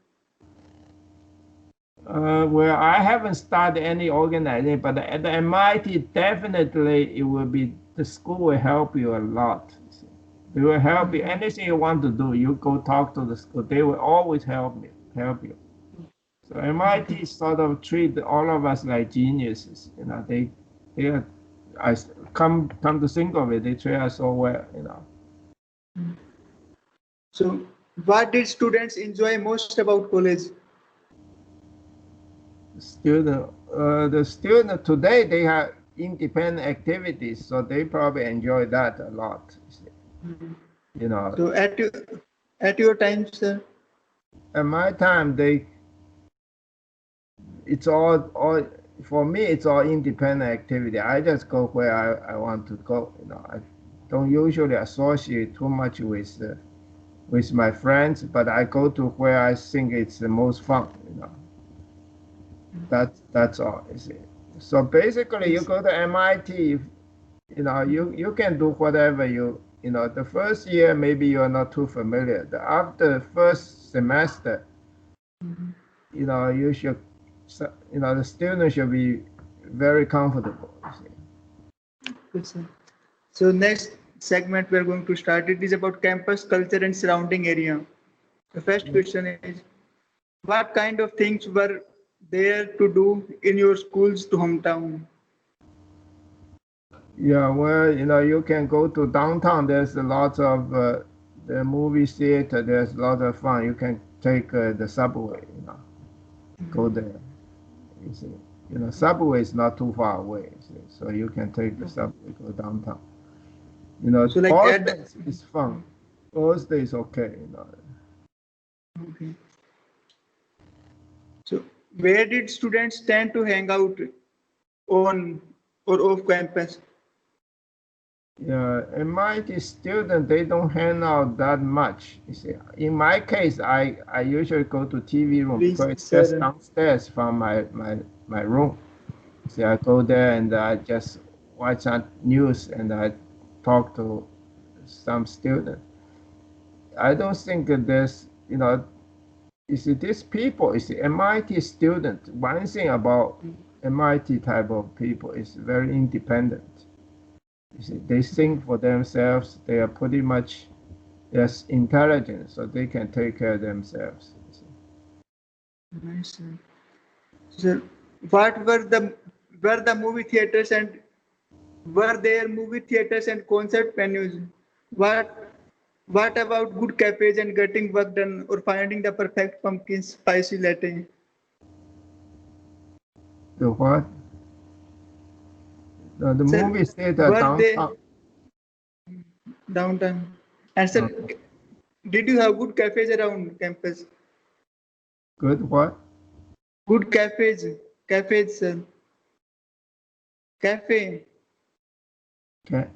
well, I haven't started any organization, but at the MIT, definitely it will be, the school will help you a lot. They will help you. Anything you want to do, you go talk to the school. They will always help you. So MIT sort of treat all of us like geniuses. They are, come to think of it, they treat us so well. So, what did students enjoy most about college? The student today, they have independent activities, so they probably enjoy that a lot. You know, So, at your time, sir. at my time, it's all for me. It's all independent activity. I just go where I want to go. I don't usually associate too much with my friends, but I go to where I think it's the most fun. That's all. You see. So basically, you go to MIT. You can do whatever the first year maybe you're not too familiar. After first semester, you should, the student should be very comfortable. You see. Good, sir. So, next segment we are going to start. It is about campus culture and surrounding area. The first question is, what kind of things were there to do in your school's hometown? Yeah, well, you can go to downtown. There's a lot of the movie theater. There's a lot of fun. You can take the subway. Go there. You see, subway is not too far away. You see, so you can take the subway, go downtown. So, like at Thursday is fun. Thursday is okay. okay. So, where did students tend to hang out on or off campus? Yeah, in my student, they don't hang out that much. You see, in my case, I usually go to TV room Please, because it's just sir. downstairs from my room. See, I go there and I just watch on news and I talk to some student. I don't think that there's, you see, these people, you see, MIT student, one thing about MIT type of people is very independent. You see, they think for themselves, they are pretty much yes, intelligent, so they can take care of themselves. You see. Nice, sir. So, what were the movie theaters and were there movie theaters and concert venues? What about good cafes and getting work done or finding the perfect pumpkin spicy latte? The what? The Sir, movie theater were they downtown. downtown? And sir, Uh, did you have good cafes around campus? Good what? Good cafes, sir. Cafe. Okay.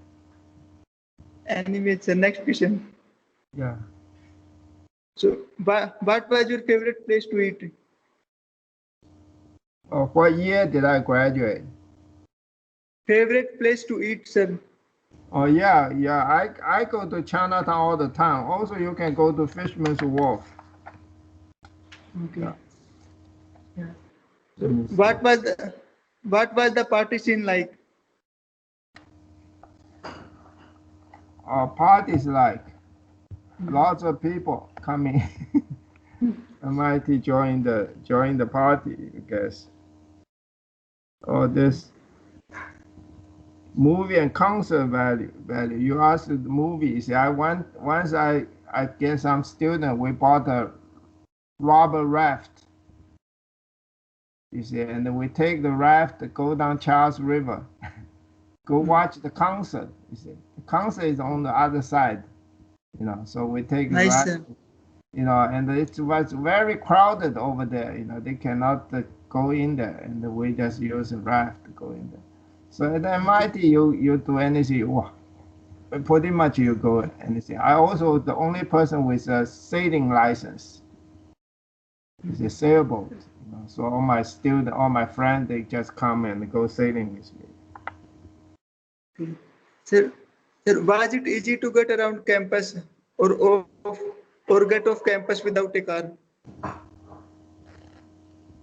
Anyway, sir. Next question. Yeah. So, what was your favorite place to eat? What year did I graduate? Favorite place to eat, sir. Oh yeah, yeah. I go to Chinatown all the time. Also, you can go to Fisherman's Wharf. Okay. Yeah. Yeah. So, Let me see. what was the party scene like? Parties like lots of people coming. MIT join the party, I guess. Or this movie and concert value. You asked the movies. I went once. I get some student. We bought a rubber raft. You see, and we take the raft, go down Charles River, go watch the concert. You see, the concert is on the other side. So we take the Nice, raft. sir. And it was very crowded over there. They cannot go in there, and we just use a raft to go in there. So at MIT, you do anything. Wow, pretty much you go anything. I also the only person with a sailing license. It's a sailboat. So all my friends, they just come and go sailing with me. Okay. Sir, was it easy to get around campus or off or get off campus without a car?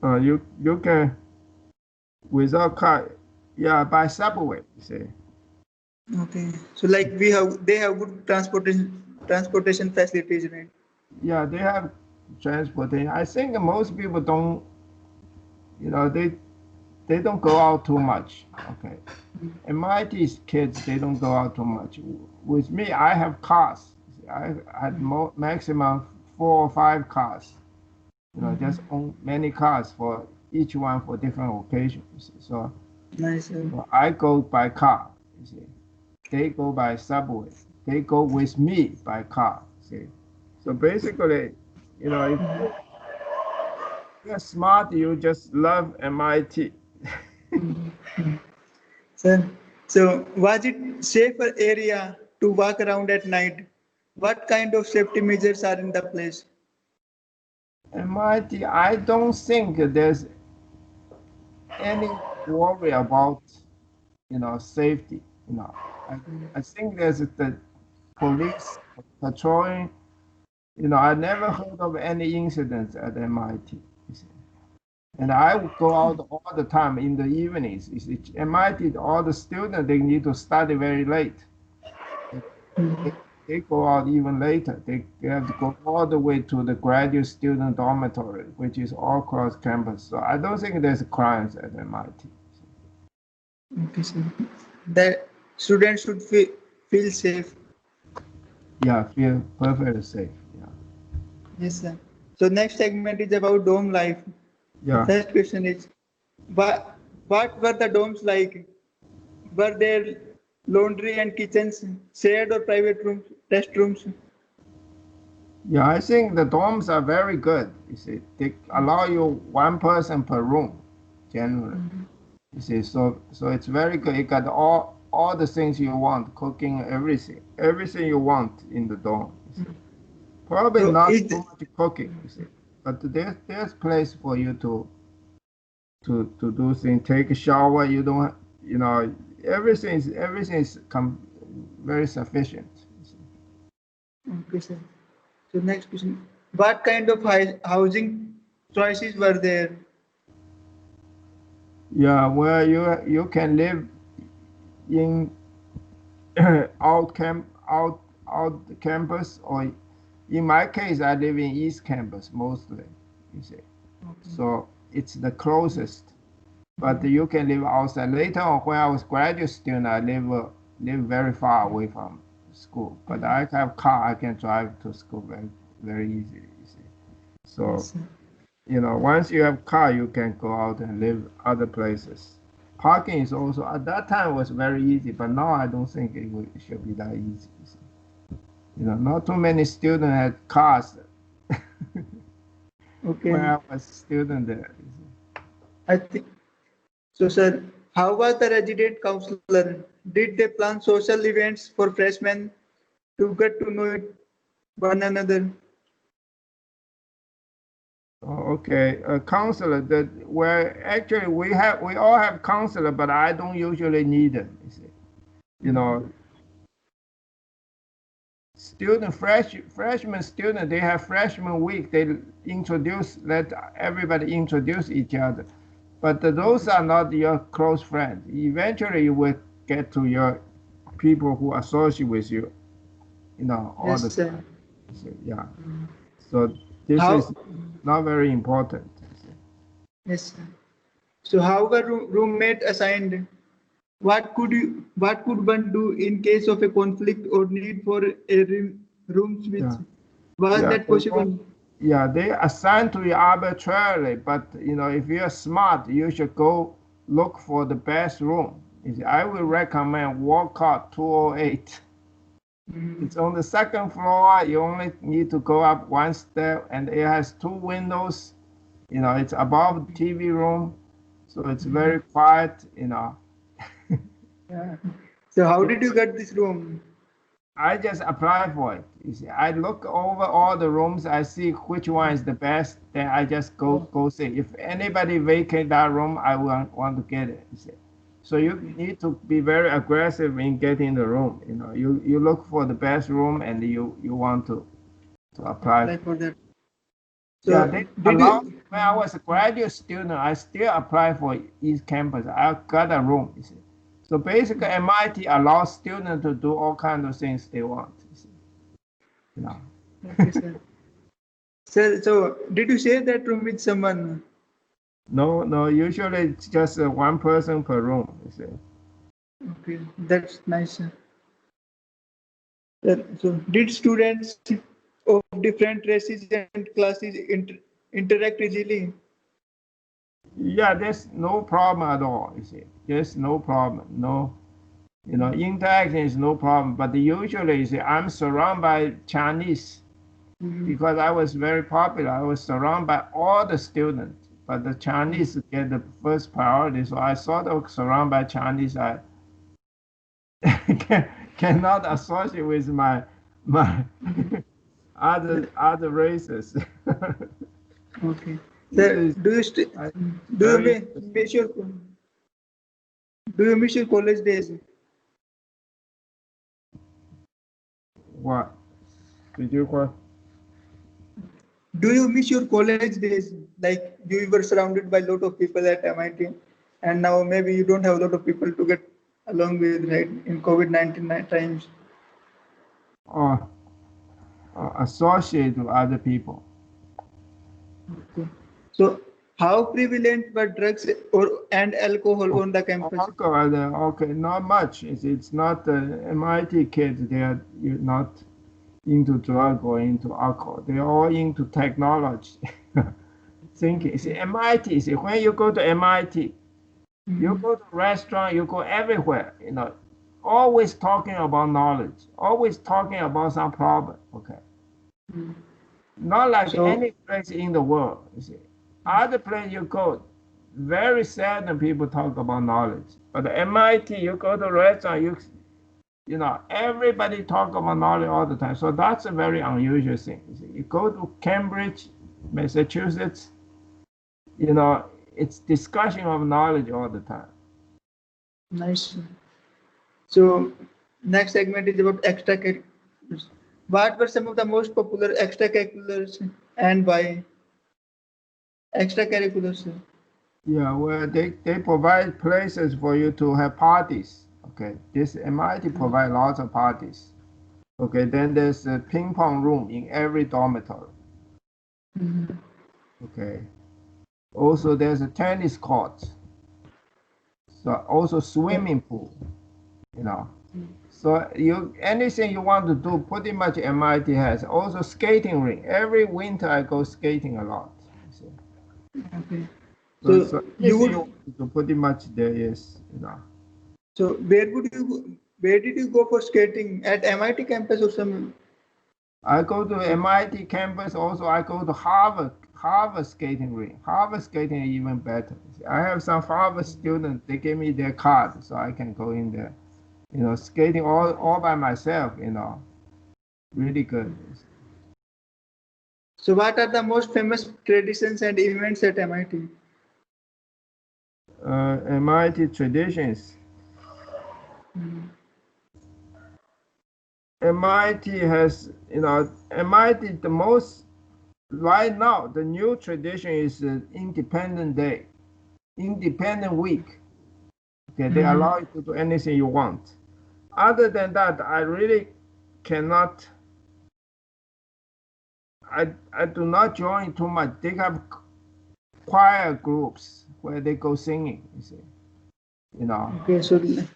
You can without car, yeah, by subway. You see. Okay. So like they have good transportation facilities, right? Yeah, they have transportation. I think most people don't, they don't go out too much. Okay. MIT's kids, they don't go out too much. With me, I have cars. I had maximum 4 or 5 cars. Just own many cars for each one for different occasions. So, Nice, sir. I go by car. You see, they go by subway. They go with me by car. See, so basically, if you're smart, you just love MIT. Sir, so was it safer area to walk around at night? What kind of safety measures are in the place? MIT, I don't think there's any worry about safety. I, I think there's the police patrolling. I never heard of any incidents at MIT. You see. And I would go out all the time in the evenings. You see, MIT, all the students, they need to study very late. They, they go out even later. They have to go all the way to the graduate student dormitory, which is all across campus. So I don't think there's crimes at MIT. Okay, sir. The students should feel safe. Yeah, feel perfectly safe. Yeah. Yes, sir. So next segment is about dorm life. The Yeah. first question is, what were the dorms like? Were there laundry and kitchens, shared or private rooms, restrooms? Yeah, I think the dorms are very good. You see, they allow you one person per room, generally. You see, so it's very good. You got all the things you want, cooking, everything you want in the dorm. You see. Probably So not is too much cooking. You see, but there's place for you to do things. Take a shower. You don't, everything is very sufficient. You see. okay, sir. So next question, what kind of housing choices were there? Yeah, well, you can live in out campus, or in my case, I live in East Campus mostly. You see, so it's the closest. But you can live outside. Later on, when I was graduate student, I live very far away from school. But I have car, I can drive to school very easily. You see, so Yes, sir. once you have car, you can go out and live other places. Parking is also at that time was very easy, but now I don't think it should be that easy. You see. Not too many students had cars when Okay, I was student there. You see. I think so, sir. How was the resident counselor? Did they plan social events for freshmen to get to know one another? Oh, okay, a counselor that where actually we all have counselor, but I don't usually need them. You see, you know, freshman student, they have freshman week. They let everybody introduce each other, but those are not your close friends. Eventually, you will get to your people who associate with you, all Yes, the sir. time. You see, yeah. So this is How? not very important. You see. Yes, sir. So how were roommate assigned? What could one do in case of a conflict or need for a room switch? Yeah. Was Yeah, that possible? they assign to you arbitrarily, but if you're smart, you should go look for the best room. I will recommend Walcott 208. It's on the second floor. You only need to go up one step, and it has two windows. It's above the TV room, so it's very quiet. Yeah. So how did you get this room? I just apply for it. You see, I look over all the rooms. I see which one is the best. Then I just go see. If anybody vacate that room, I want to get it. You see. So you need to be very aggressive in getting the room. You look for the best room, and you want to apply. Apply for that. Yeah, So they did allow. you? When I was a graduate student, I still apply for East Campus. I got a room. You see. So basically, MIT allows students to do all kinds of things they want. You see. No. Okay, sir. Sir, so did you share that room with someone? No, no. Usually it's just one person per room. You see. Okay, that's nice, sir. So did students of different races and classes interact easily? Yeah, there's no problem at all. You see, there's no problem. No, interaction is no problem. But usually, you see, I'm surrounded by Chinese because I was very popular. I was surrounded by all the students, but the Chinese get the first priority. So I sort of surrounded by Chinese. I cannot associate with my other races. Okay. This Sir, is do you very interesting. miss your college days? What did you what? Do you miss your college days? Like you were surrounded by a lot of people at MIT, and now maybe you don't have a lot of people to get along with, right? In COVID-19 times. Or associate with other people? Okay. So, how prevalent were drugs and alcohol on the campus? Alcohol, okay, not much. It's not MIT kids. They are not into drug or into alcohol. They're all into technology. Thinking. See, MIT. See, when you go to MIT, you go to restaurant, you go everywhere. Always talking about knowledge. Always talking about some problem. Okay. Not like So, any place in the world. You see, other place you go, very seldom people talk about knowledge. But at MIT, you go to restaurant, everybody talk about knowledge all the time. So that's a very unusual thing. You see, you go to Cambridge, Massachusetts, it's discussion of knowledge all the time. nice. So, next segment is about extracurriculars. What were some of the most popular extracurriculars and why? Extracurriculars. Yeah, well, they provide places for you to have parties. Okay, this MIT provide lots of parties. Okay, then there's a ping pong room in every dormitory. Mhm. Okay, also there's a tennis court. So also swimming pool. You know, so you anything you want to do, pretty much MIT has. Also skating rink. Every winter I go skating a lot. You see. Okay. So So you anything you would. want to do, pretty much there is. So where did you go for skating? At MIT campus or some? I go to MIT campus. Also, I go to Harvard skating rink. Harvard skating is even better. I have some Harvard students. They give me their card, so I can go in there. Skating all by myself. Really good. So what are the most famous traditions and events at MIT? MIT traditions. MIT has, MIT the most right now. The new tradition is Independent Day, Independent Week. Okay, they Mhm. allow you to do anything you want. Other than that, I really cannot. I do not join too much. They have choir groups where they go singing. You see, you know. Okay, so the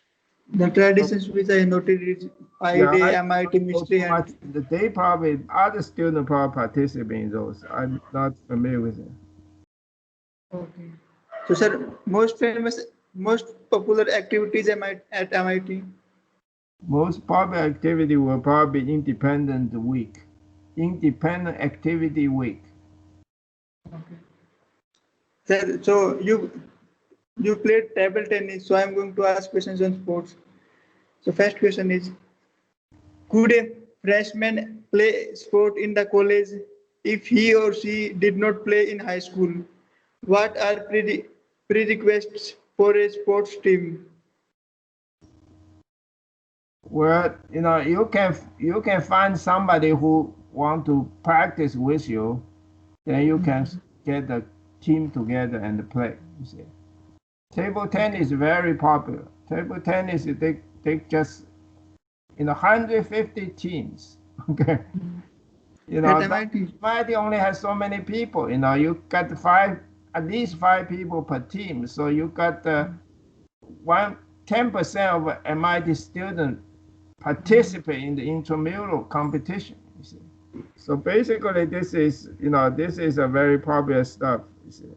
So, traditions which I noted is yeah, I I-Day, do MIT not go mystery too much. hunt. They probably other students probably participate in those. I'm not familiar with it. Okay. So sir, most popular activities at MIT. Most popular activity will probably be Independent Week, Independent Activity Week. Sir, so you played table tennis, so I'm going to ask questions on sports. So first question is, could a freshman play sport in the college if he or she did not play in high school? What are prerequisites for a sports team? Well, you can find somebody who want to practice with you, then you can get the team together and play. You see, table tennis is very popular. Table tennis, they just 150 teams. Okay, At the MIT? MIT only has so many people. You got at least five people per team. So you got one 10% of MIT students participate in the intramural competition. You see. So basically, this is a very popular stuff. You see.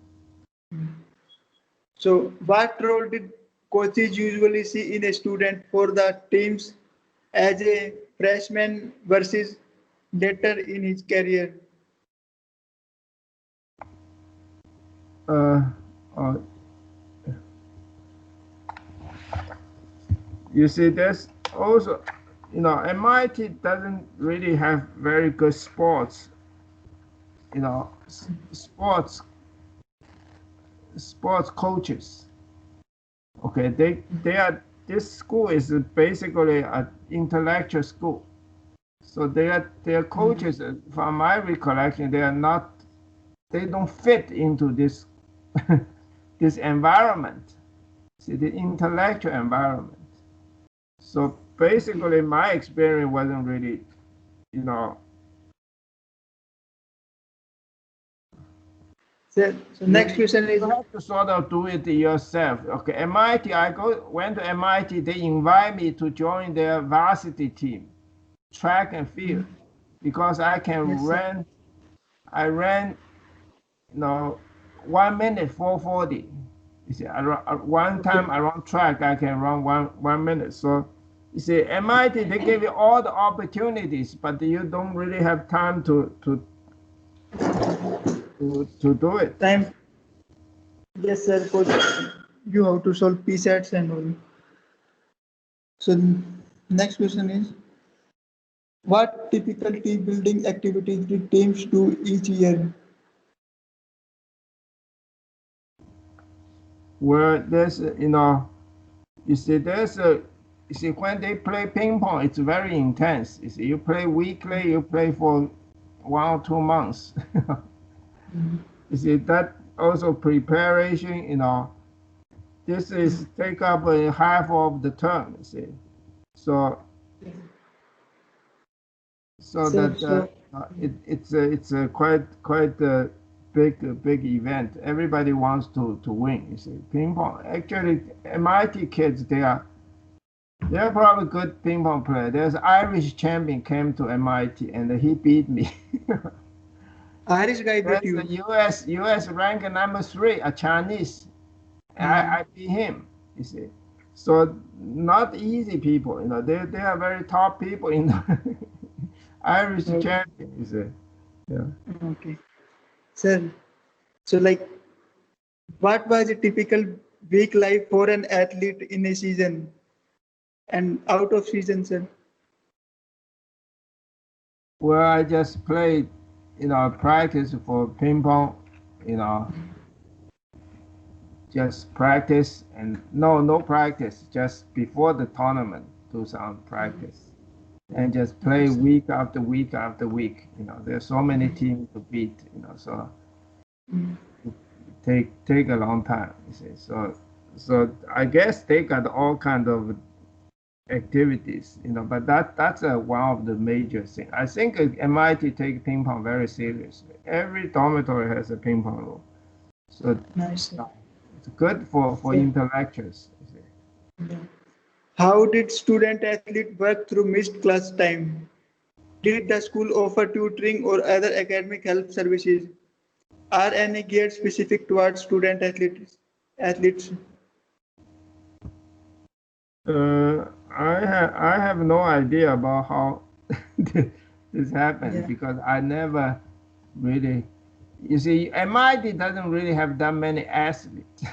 So what role did coaches usually see in a student for the teams as a freshman versus later in his career? Uh, uh, you see, there's also, MIT doesn't really have very good sports. Sports coaches. Okay, they are. This school is basically an intellectual school. So their coaches, from my recollection, they don't fit into this this environment. See, the intellectual environment. So basically, my experience wasn't really, you know, So you, next question is, you have to sort of do it yourself. Okay, MIT, went to MIT, they invite me to join their varsity team, track and field, because yes, sir. I ran, 1 minute 4:40. You see, one Okay. time I run track, I can run one minute. So you see, MIT, they give you all the opportunities, but you don't really have time to do it. Time. Yes, sir. Coach, you have to solve P sets and all. So next question is, what typical team building activities did teams do each year? Where there's, you see, there's a you see, when they play ping pong, it's very intense. You see, you play weekly, you play for 1 or 2 months. You see, that also preparation, this is take up half of the term, you see. So that it's a quite a big event. Everybody wants to win, you see. Ping pong, actually, MIT kids, they're probably good ping pong player. There's Irish champion came to MIT and he beat me. Irish guy beat There's you. a US rank #3, a Chinese. I beat him, you see. So not easy people, they are very top people in the Irish champion, you see. Yeah. Okay. Sir, so like, what was a typical week life for an athlete in a season and out of season, sir? Well, I just played, practice for ping pong, you know, just practice and no practice, just before the tournament, do some practice and just play week after week after week. There's so many teams to beat, so it take a long time, you see. So I guess they got all kind of activities, but that's one of the major things. I think MIT take ping pong very seriously. Every dormitory has a ping pong room, so Nice. it's good for intellectuals. You see. How did student athlete work through missed class time? Did the school offer tutoring or other academic help services? Are any geared specific towards student athletes? I have no idea about how this happened because I never really. You see, MIT doesn't really have that many athletes.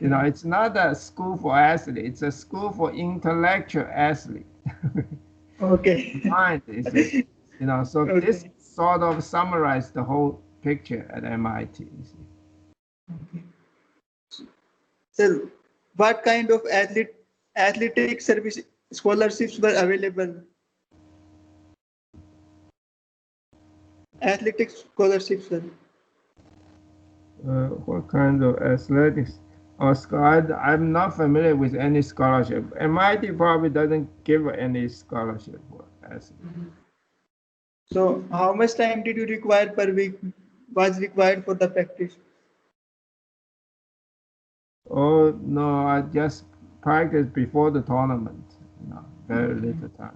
It's not a school for athletes. It's a school for intellectual athletes. Okay. Mind is it? So this sort of summarized the whole picture at MIT. Okay. So, what kind of athletic service scholarships were available? Athletic scholarships, sir. What kind of athletics? I'm not familiar with any scholarship. MIT probably doesn't give any scholarship for athletes. So, how much time did you require per week was required for the practice? Oh no, I just practice before the tournament. Very little time.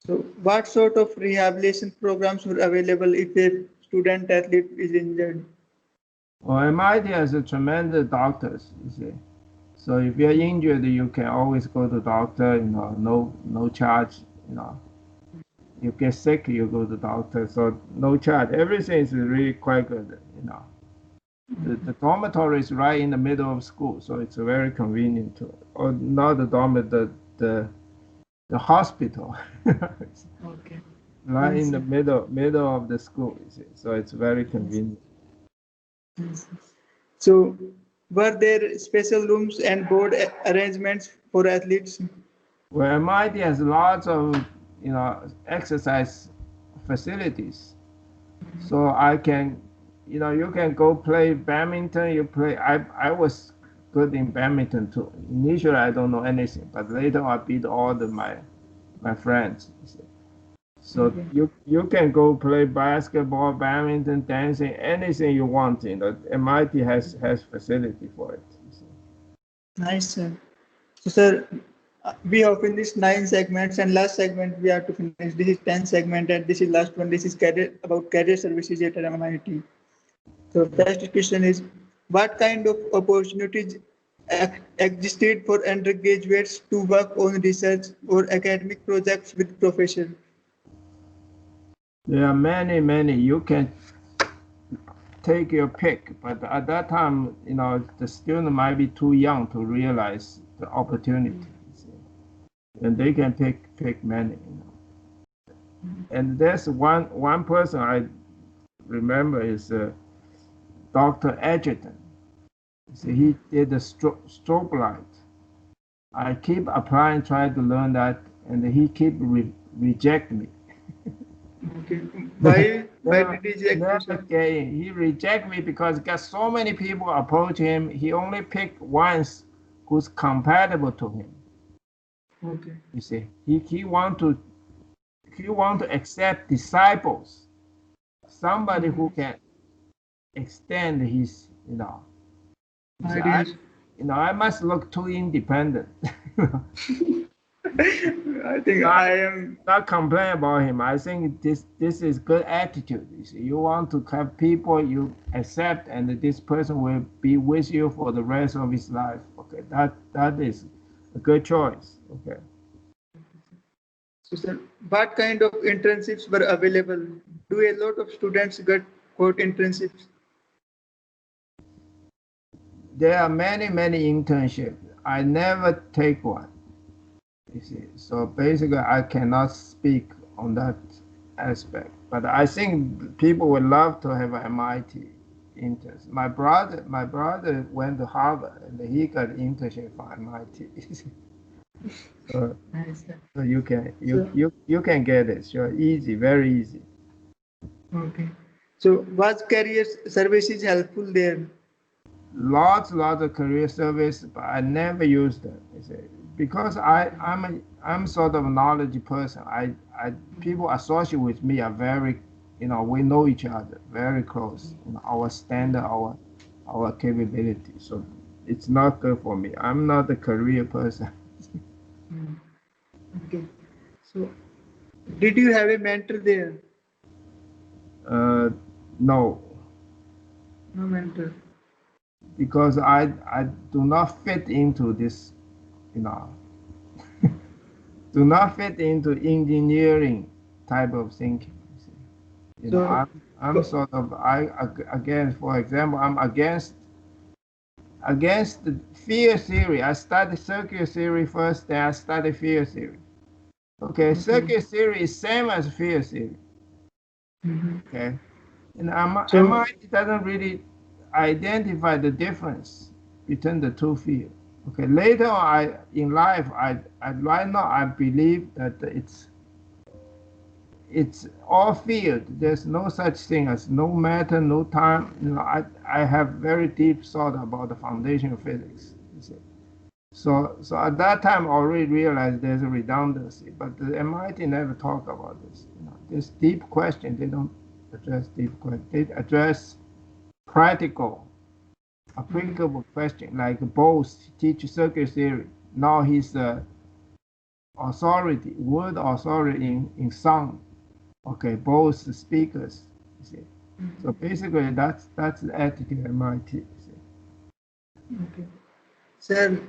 So, what sort of rehabilitation programs were available if a student athlete is injured? Well, MIT has a tremendous doctors, you see. So if you're injured, you can always go to doctor, no charge, You get sick, you go to doctor, so no charge. Everything is really quite good, The dormitory is right in the middle of school, so it's very convenient or not the dormitory, the hospital. Okay. Right in the middle of the school, you see. So it's very convenient. So, were there special rooms and board arrangements for athletes? Well, MIT has lots of, exercise facilities. So I can, you can go play badminton. I was good in badminton too. Initially, I don't know anything, but later I beat all my friends. You see. So you can go play basketball, badminton, dancing, anything you want. MIT has facility for it. You see. Nice, sir. So, sir, we have finished 9 segments, and last segment we have to finish. This is 10 segment, and this is last one. This is about career services at MIT. So, first question is, what kind of opportunities existed for undergraduates to work on research or academic projects with professors? There are many. You can take your pick, but at that time, the student might be too young to realize the opportunity, and they can pick many. And there's one person I remember is Dr. Edgerton. See, he did the strobe light. I keep applying, try to learn that, and he keep reject me. Okay. Why Never, did he reject you, never sir? get. He reject me because got so many people approach him. He only pick ones who's compatible to him. Okay. You see, he want to accept disciples, somebody who can extend his, You see, Ideas. I must look too independent. I think not, I am. not complain about him. I think this is good attitude. You see, you want to have people you accept, and this person will be with you for the rest of his life. Okay, that is a good choice. Okay. So, sir, what kind of internships were available? Do a lot of students get quote internships? There are many internships. I never take one. You see, so basically, I cannot speak on that aspect. But I think people would love to have MIT interns. My brother went to Harvard and he got internship for MIT. so, Nice, sir. so you can So, you can get it. Sure, easy, very easy. okay. So, was career services helpful there? Lots of career service, but I never used them. You see, because I'm sort of a knowledge person. I people associate with me are very, we know each other very close. Our standard, our capability. So it's not good for me. I'm not a career person. Hmm. Okay. So, did you have a mentor there? Uh, no, No mentor. because I do not fit into this, you know, do not fit into engineering type of thinking. You see. So, I'm sort of against, for example, I'm against the field theory. I studied circuit theory first, then I studied field theory. Okay, okay. circuit theory is same as field theory. Mhm. Okay, and So, MIT doesn't really identify the difference between the two fields. Okay, later on, in life, right now I believe that it's all field. There's no such thing as no matter, no time. I have very deep thought about the foundation of physics. You see. So at that time, I already realized there's a redundancy, but the MIT never talk about this. This deep question, they don't address deep question. They address practical, applicable question, like Bose teach circuit theory. Now he's the authority, word authority in sound. Okay, both speakers. You see. So basically, that's the attitude at MIT. You see. okay. Sir,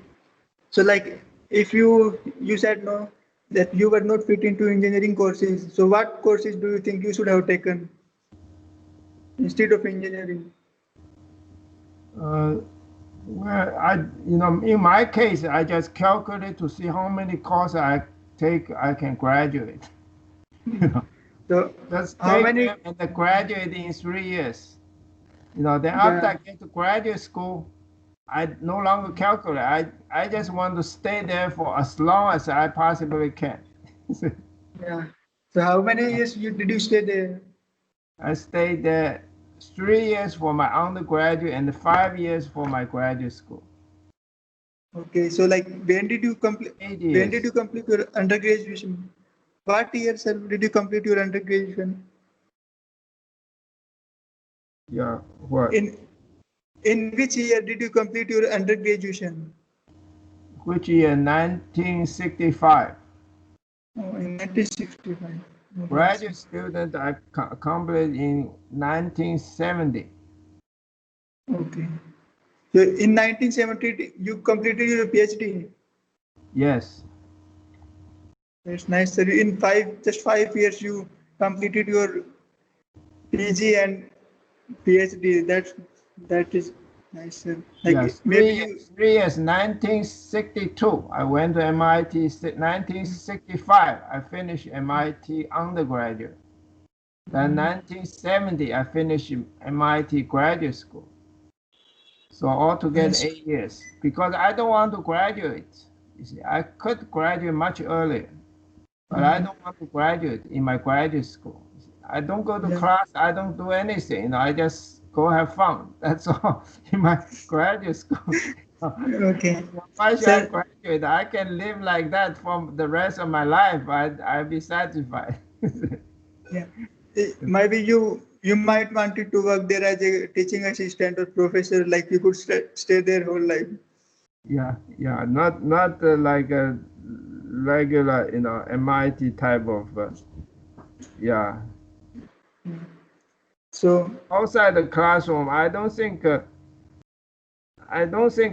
so like if you said no that you were not fit into engineering courses, so what courses do you think you should have taken instead of engineering? Uh, well, in my case, I just calculate to see how many courses I take, I can graduate. You know, So just how take many? them and then graduate in 3 years. Then after Yeah, I get to graduate school, I no longer calculate. I just want to stay there for as long as I possibly can. yeah. So how many years did you stay there? I stayed there 3 years for my undergraduate and 5 years for my graduate school. Okay, so like when did you complete? Eight When did you years. complete your undergraduation? What year, sir, did you complete your undergraduation? Yeah. What? In in which year did you complete your undergraduation? Which year? 1965. Oh, in 1965. Oh, that's Graduate student I completed in 1970. okay. So in 1970, you completed your PhD. Yes. That's nice, sir. In just 5 years, you completed your PG and PhD. That is nice, sir. Yes. Like Three maybe you. years. 3 years. 1962. I went to MIT. 1965. I finished MIT undergraduate. Then 1970, I finished MIT graduate school. So altogether Nice. 8 years. Because I don't want to graduate. You see, I could graduate much earlier, but I don't want to graduate in my graduate school. I don't go to class. I don't do anything. You know, I just go have fun. That's all in my graduate school. Okay. Why should I Sir, graduate? I can live like that for the rest of my life. I'll be satisfied. yeah. Maybe you might wanted to work there as a teaching assistant or professor, like you could stay there whole life. Yeah, yeah, not like a regular, you know, MIT type of, yeah. So Outside the classroom, I don't think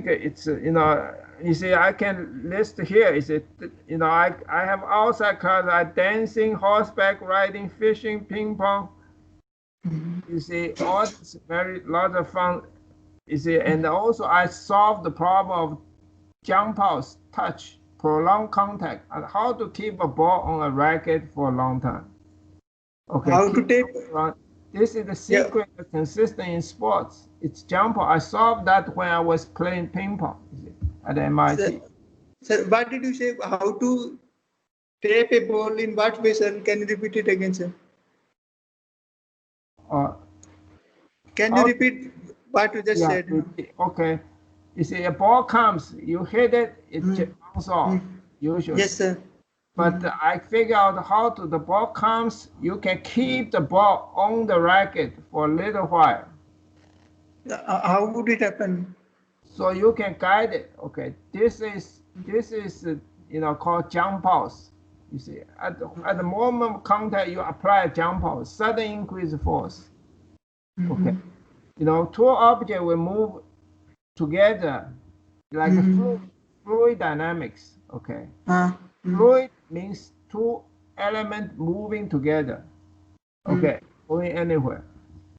it's, you know, you see, I can list here, is it, you know, I have outside class, I dancing, horseback riding, fishing, ping pong. You see, all this very lot of fun. You see, and also I solved the problem of jump outs, touch, prolonged contact, and how to keep a ball on a racket for a long time. Okay, how to take? this is the secret of consistent in sports. It's jump out. I solved that when I was playing ping pong at MIT. Sir, what did you say? How to tape a ball in what way, sir? Can you repeat it again, sir? Uh, Can you repeat what you just said? Okay. You see, a ball comes, you hit it, it bounces off, usually. Yes, sir. But I figure out how to, the ball comes, you can keep the ball on the racket for a little while. How would it happen? So you can guide it. Okay, this is you know, called jump outs. You see, at the moment of contact, you apply a jump out, sudden increase force. Okay, you know, two objects will move together like fluid dynamics. Okay, fluid means two elements moving together. Okay, going anywhere.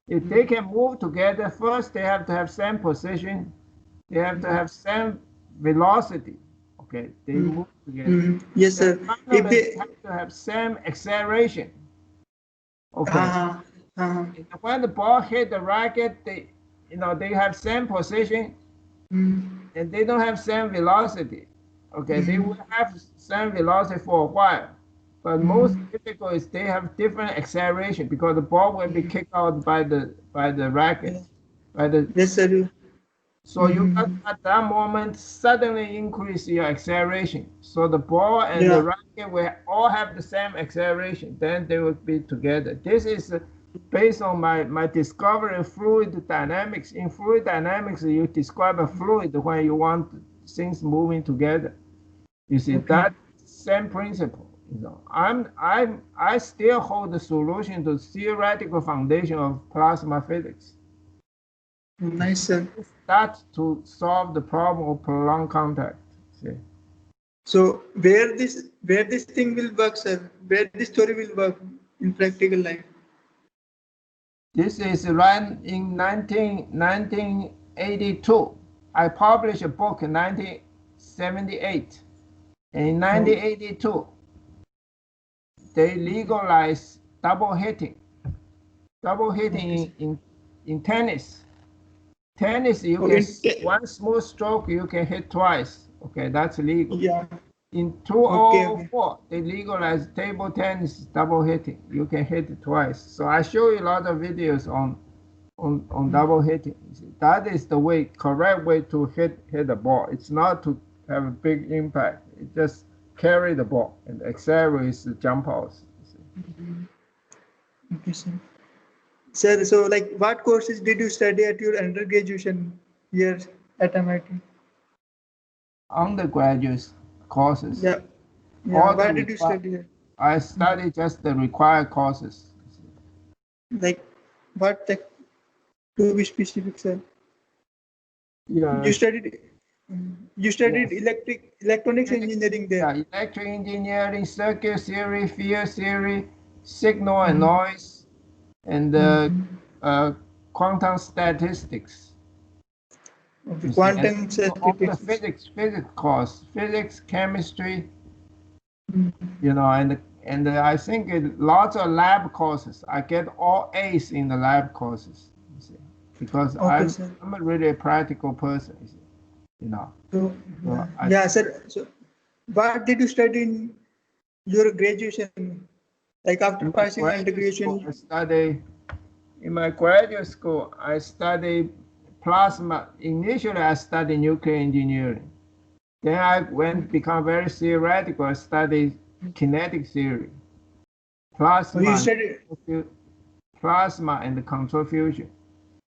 If they can move together, first they have to have same position. They have to have same velocity. Okay, they move together. Yes, sir. If They have to have same acceleration. Okay. When the ball hit the racket, they, you know, they have same position, and they don't have same velocity. Okay, they will have same velocity for a while, but most difficult is they have different acceleration because the ball will be kicked out by the racket, by the. Yes, sir. So you got at that moment suddenly increase your acceleration. So the ball and the racket will all have the same acceleration. Then they will be together. This is based on my discovery of fluid dynamics. In fluid dynamics, you describe a fluid when you want things moving together. You see, that same principle. You know, I still hold the solution to theoretical foundation of plasma physics. Nice, sir. That to solve the problem of prolonged contact. See? So where this thing will work, sir? Where this theory will work in practical life? This is right in 1982. I published a book in 1978. In 1982, they legalized double hitting. Double hitting in tennis. Tennis, you can one smooth stroke, you can hit twice. Okay, that's legal. Yeah. In 2004, they legalized table tennis double hitting. You can hit it twice. So I show you a lot of videos on double hitting. That is the way, correct way to hit the ball. It's not to have a big impact. It just carry the ball and accelerate the jump outs. Okay, sir. Sir, so like what courses did you study at your undergraduation years at MIT? Undergraduate courses. Yeah. Why did you study here? I studied just the required courses. Like what, like, to be specific, sir? Yeah. You studied electronics engineering there. Yeah, electric engineering, circuit theory, field theory, signal and noise, and quantum statistics. Okay. Quantum statistics. Physics course, physics, chemistry, you know, and I think lots of lab courses. I get all A's in the lab courses, you see, because I'm a really practical person, you know. So, So yeah, sir. What did you study in your graduation? Like after In my passing graduate school, undergraduation? I studied. In my graduate school, I studied plasma. Initially, I studied nuclear engineering. Then I went become very theoretical. I studied kinetic theory, Oh, you plasma, studied. plasma and control fusion.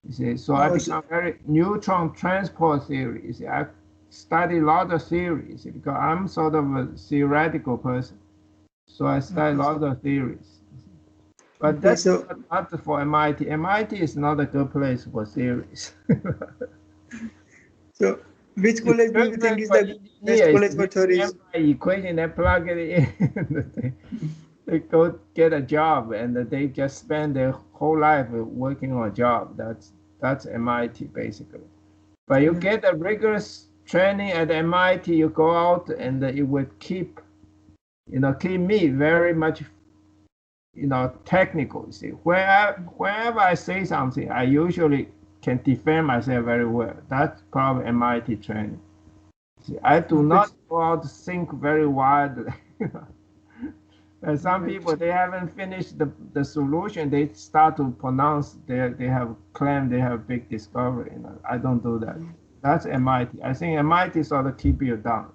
You see, so I Oh, so, become very neutron transport theory. You see, I study a lot of theories because I'm sort of a theoretical person. So I study a okay, lot of theories. But okay. that's So, not for MIT. MIT is not a good place for theories. so which It's college do good you think place is for the best engineers. college for They theories? remember equation, they plug it in, they go get a job, and they just spend their whole life working on a job. That's MIT basically. But you Yeah. get a rigorous training at MIT, you go out, and it would keep, keep me very much, technical. You see, whenever I say something, I usually can defend myself very well. That's probably MIT training. See, I do Okay. not go out to think very widely. And some Right. people, they haven't finished the solution, they start to pronounce they have claimed they have big discovery. I don't do that. That's MIT. I think MIT sort of keep you down.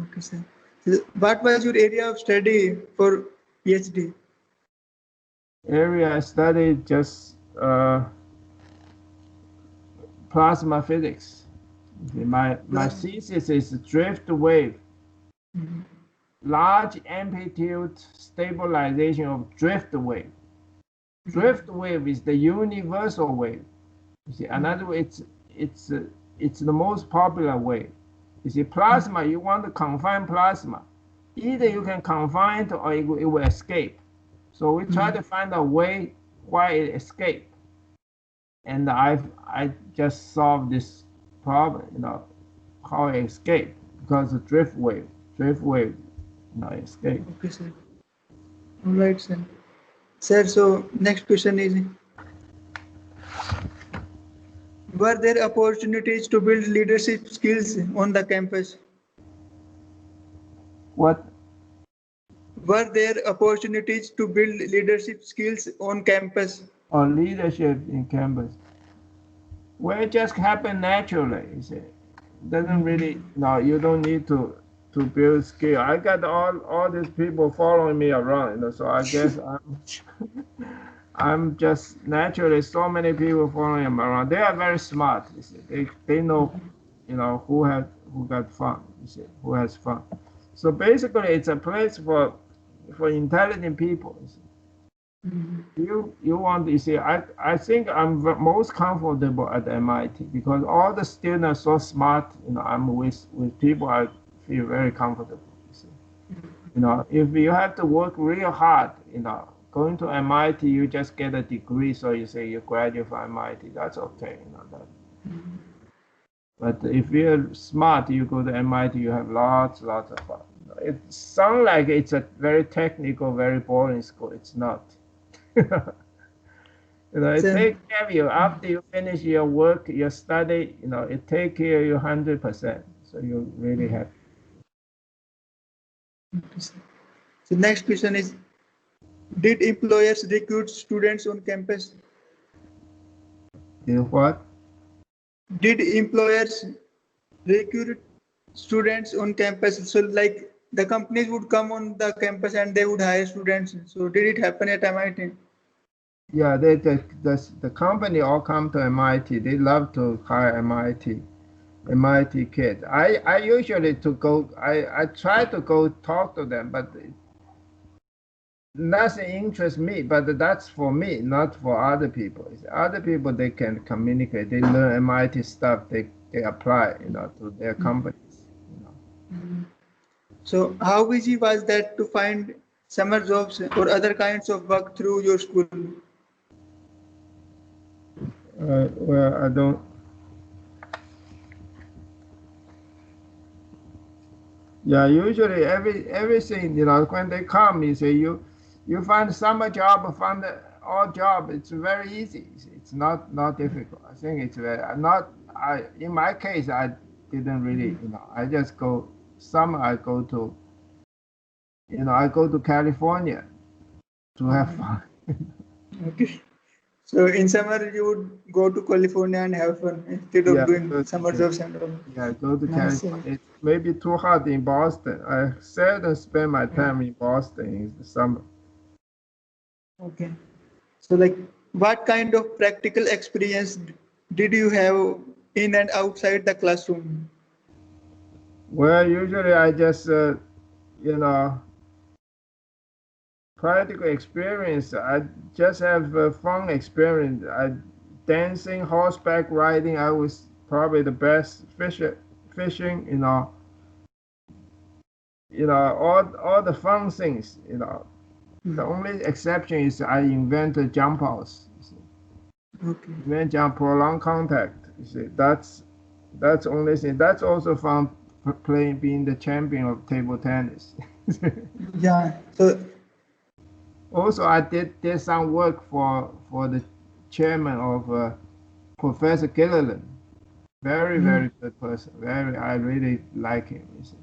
Okay, sir. So what was your area of study for PhD? Area I studied just plasma physics. My Plus, thesis is drift wave, large amplitude stabilization of drift wave. Drift wave is the universal wave. You see, another way, it's the most popular way. You see, plasma, you want to confine plasma. Either you can confine it or it will escape. So we try to find a way why it escape. And I just solved this problem, how it escape because of drift wave, escape. okay, sir. All right, sir. Sir, so next question is, were there opportunities to build leadership skills on the campus? What Were there opportunities to build leadership skills on campus? or leadership in campus? Well, it just happen naturally. You see, doesn't really, you don't need to build skill. I got all these people following me around, so I guess I'm just naturally so many people following me around. They are very smart. You see, they know, who got fun. You see, who has fun. So basically, it's a place for intelligent people. You see. You want to see, I think I'm most comfortable at MIT because all the students are so smart. I'm with people I feel very comfortable. You see. If you have to work real hard, going to MIT, you just get a degree, so you say you graduate from MIT. That's okay. That. But if you're smart, you go to MIT, you have lots of fun. It sounds like it's a very technical, very boring school. It's not. It Sir, takes care of you after you finish your work, your study. It takes care of you 100%. So you're really happy. okay, sir. So next question is, did employers recruit students on campus? You what? Did employers recruit students on campus? So like the companies would come on the campus and they would hire students. So did it happen at MIT? Yeah, the company all come to MIT. They love to hire MIT kids. I usually to go. I try to go talk to them, but nothing interests me. But that's for me, not for other people. Other people they can communicate. They learn MIT stuff. They apply, to their companies. So how easy was that to find summer jobs or other kinds of work through your school? Well, I don't. Yeah, usually everything, when they come, you say you find summer job, find all job. It's very easy. It's not difficult. I think it's very not. In my case, I didn't really, I just go summer I go to, I go to California to have fun. Okay. So in summer you would go to California and have fun instead of Yeah, doing summer jobs and all. yeah, go to Nice. California. It's maybe too hot in Boston. I seldom spend my time in Boston in the summer. Okay. So like what kind of practical experience did you have in and outside the classroom? Well, usually I just, you know, practical experience. I just have a fun experience. Dancing, horseback riding. I was probably the best fishing. All the fun things. The only exception is I invented jump outs. Okay. Invent jump prolonged contact. You see, that's only thing. That's also fun. Playing, being the champion of table tennis. Yeah. So Also, I did some work for the chairman of Professor Gilliland. Very good person. I really like him. You see.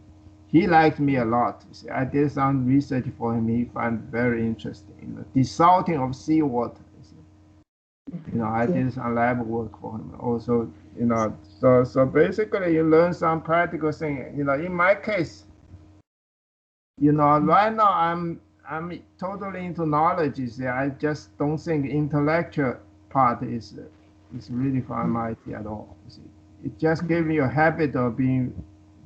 He liked me a lot. You see. I did some research for him. He found very interesting. Desalting of seawater. You see. I did some lab work for him. Also, so basically you learn some practical thing. In my case, right now I'm totally into knowledge. You see, I just don't think intellectual part is really for MIT at all. You see, it just gives you a habit of being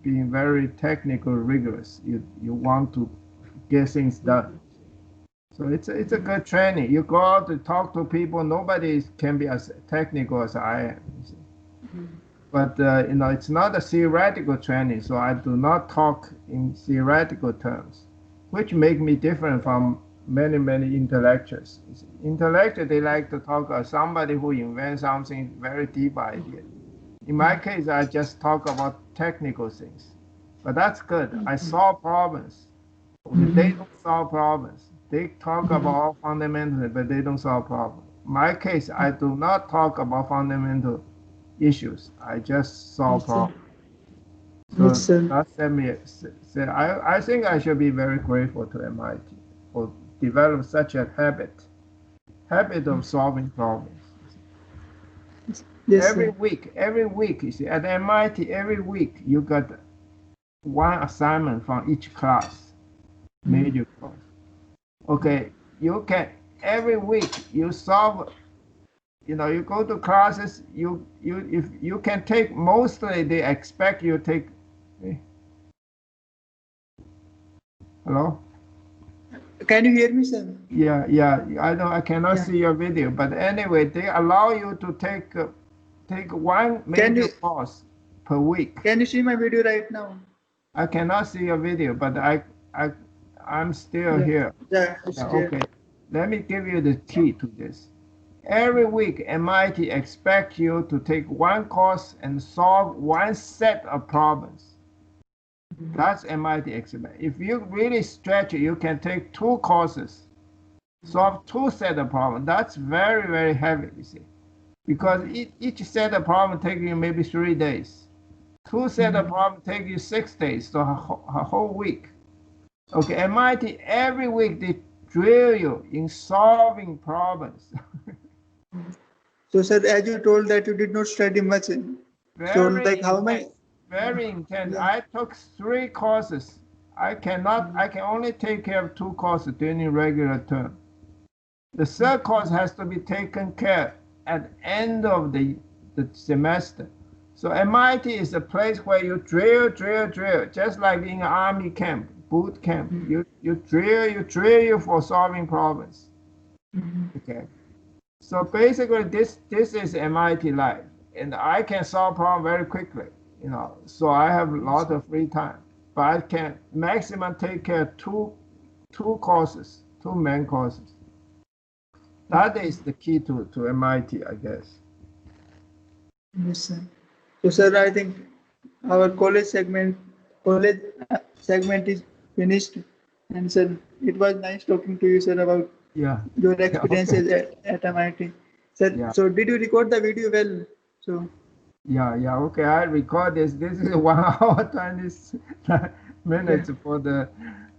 very technical, rigorous. You want to get things done. So it's a good training. You go out to talk to people. Nobody can be as technical as I am. You see. But it's not a theoretical training, so I do not talk in theoretical terms, which make me different from many intellectuals. Intellectuals, they like to talk about somebody who invents something very deep idea. In my case, I just talk about technical things, but that's good. I solve problems. Okay, they don't solve problems. They talk about fundamentals, but they don't solve problems. In my case, I do not talk about fundamental issues. I just solve problems. So yes, sir. I think I should be very grateful to MIT for develop such a habit of solving problems. Yes, sir. Every week, you see, at MIT, every week you got one assignment from each class, major class. Okay, you can every week you solve. You go to classes. If you can take, mostly they expect you take. Hello. Can you hear me, sir? Yeah. I know I cannot Yeah. see your video, but anyway, they allow you to take one major course per week. Can you see my video right now? I cannot see your video, but I'm still here. Yeah, it's Yeah, there. okay. Let me give you the key to this. Every week, MIT expects you to take one course and solve one set of problems. That's MIT expect. If you really stretch it, you can take two courses, solve two set of problems. That's very heavy, you see, because each set of problem takes you maybe 3 days. Two set of problems take you 6 days, so a whole week. Okay, MIT every week they drill you in solving problems. So, sir, as you told that you did not study much, so Very like how many? intense. Very intense. Yeah. I took 3 courses. I can only take care of 2 courses during regular term. The third course has to be taken care at the end of the semester. So MIT is a place where you drill, just like in an army camp, boot camp. You drill for solving problems. Okay. So basically, this is MIT life, and I can solve problems very quickly. So I have a lot of free time, but I can maximum take care of two courses, 2 main courses. That is the key to MIT, I guess. Yes, sir. So, sir, I think our college segment is finished. And sir, it was nice talking to you, sir, about Yeah. your Okay. experiences at MIT. Sir, Yeah. so did you record the video well? So Yeah. Okay, I record this. This is 1 hour 20 minutes Yeah,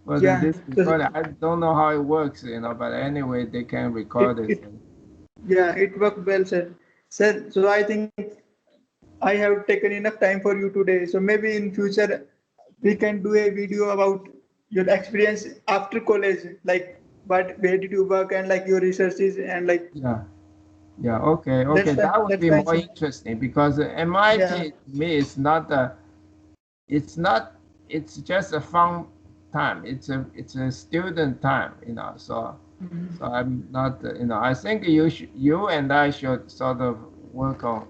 for yeah. this So recording. I don't know how it works, but anyway, they can record it. it yeah, it worked well, sir. Sir, so I think I have taken enough time for you today. So maybe in future we can do a video about your experience after college, like where did you work and like your researches and like Yeah. Yeah, okay. that's fine. That would That's be fine, more sir. interesting because Yeah. MIT to me is not it's not, it's just a fun time. It's a student time, So Mhm. I'm not, I think you and I should sort of work on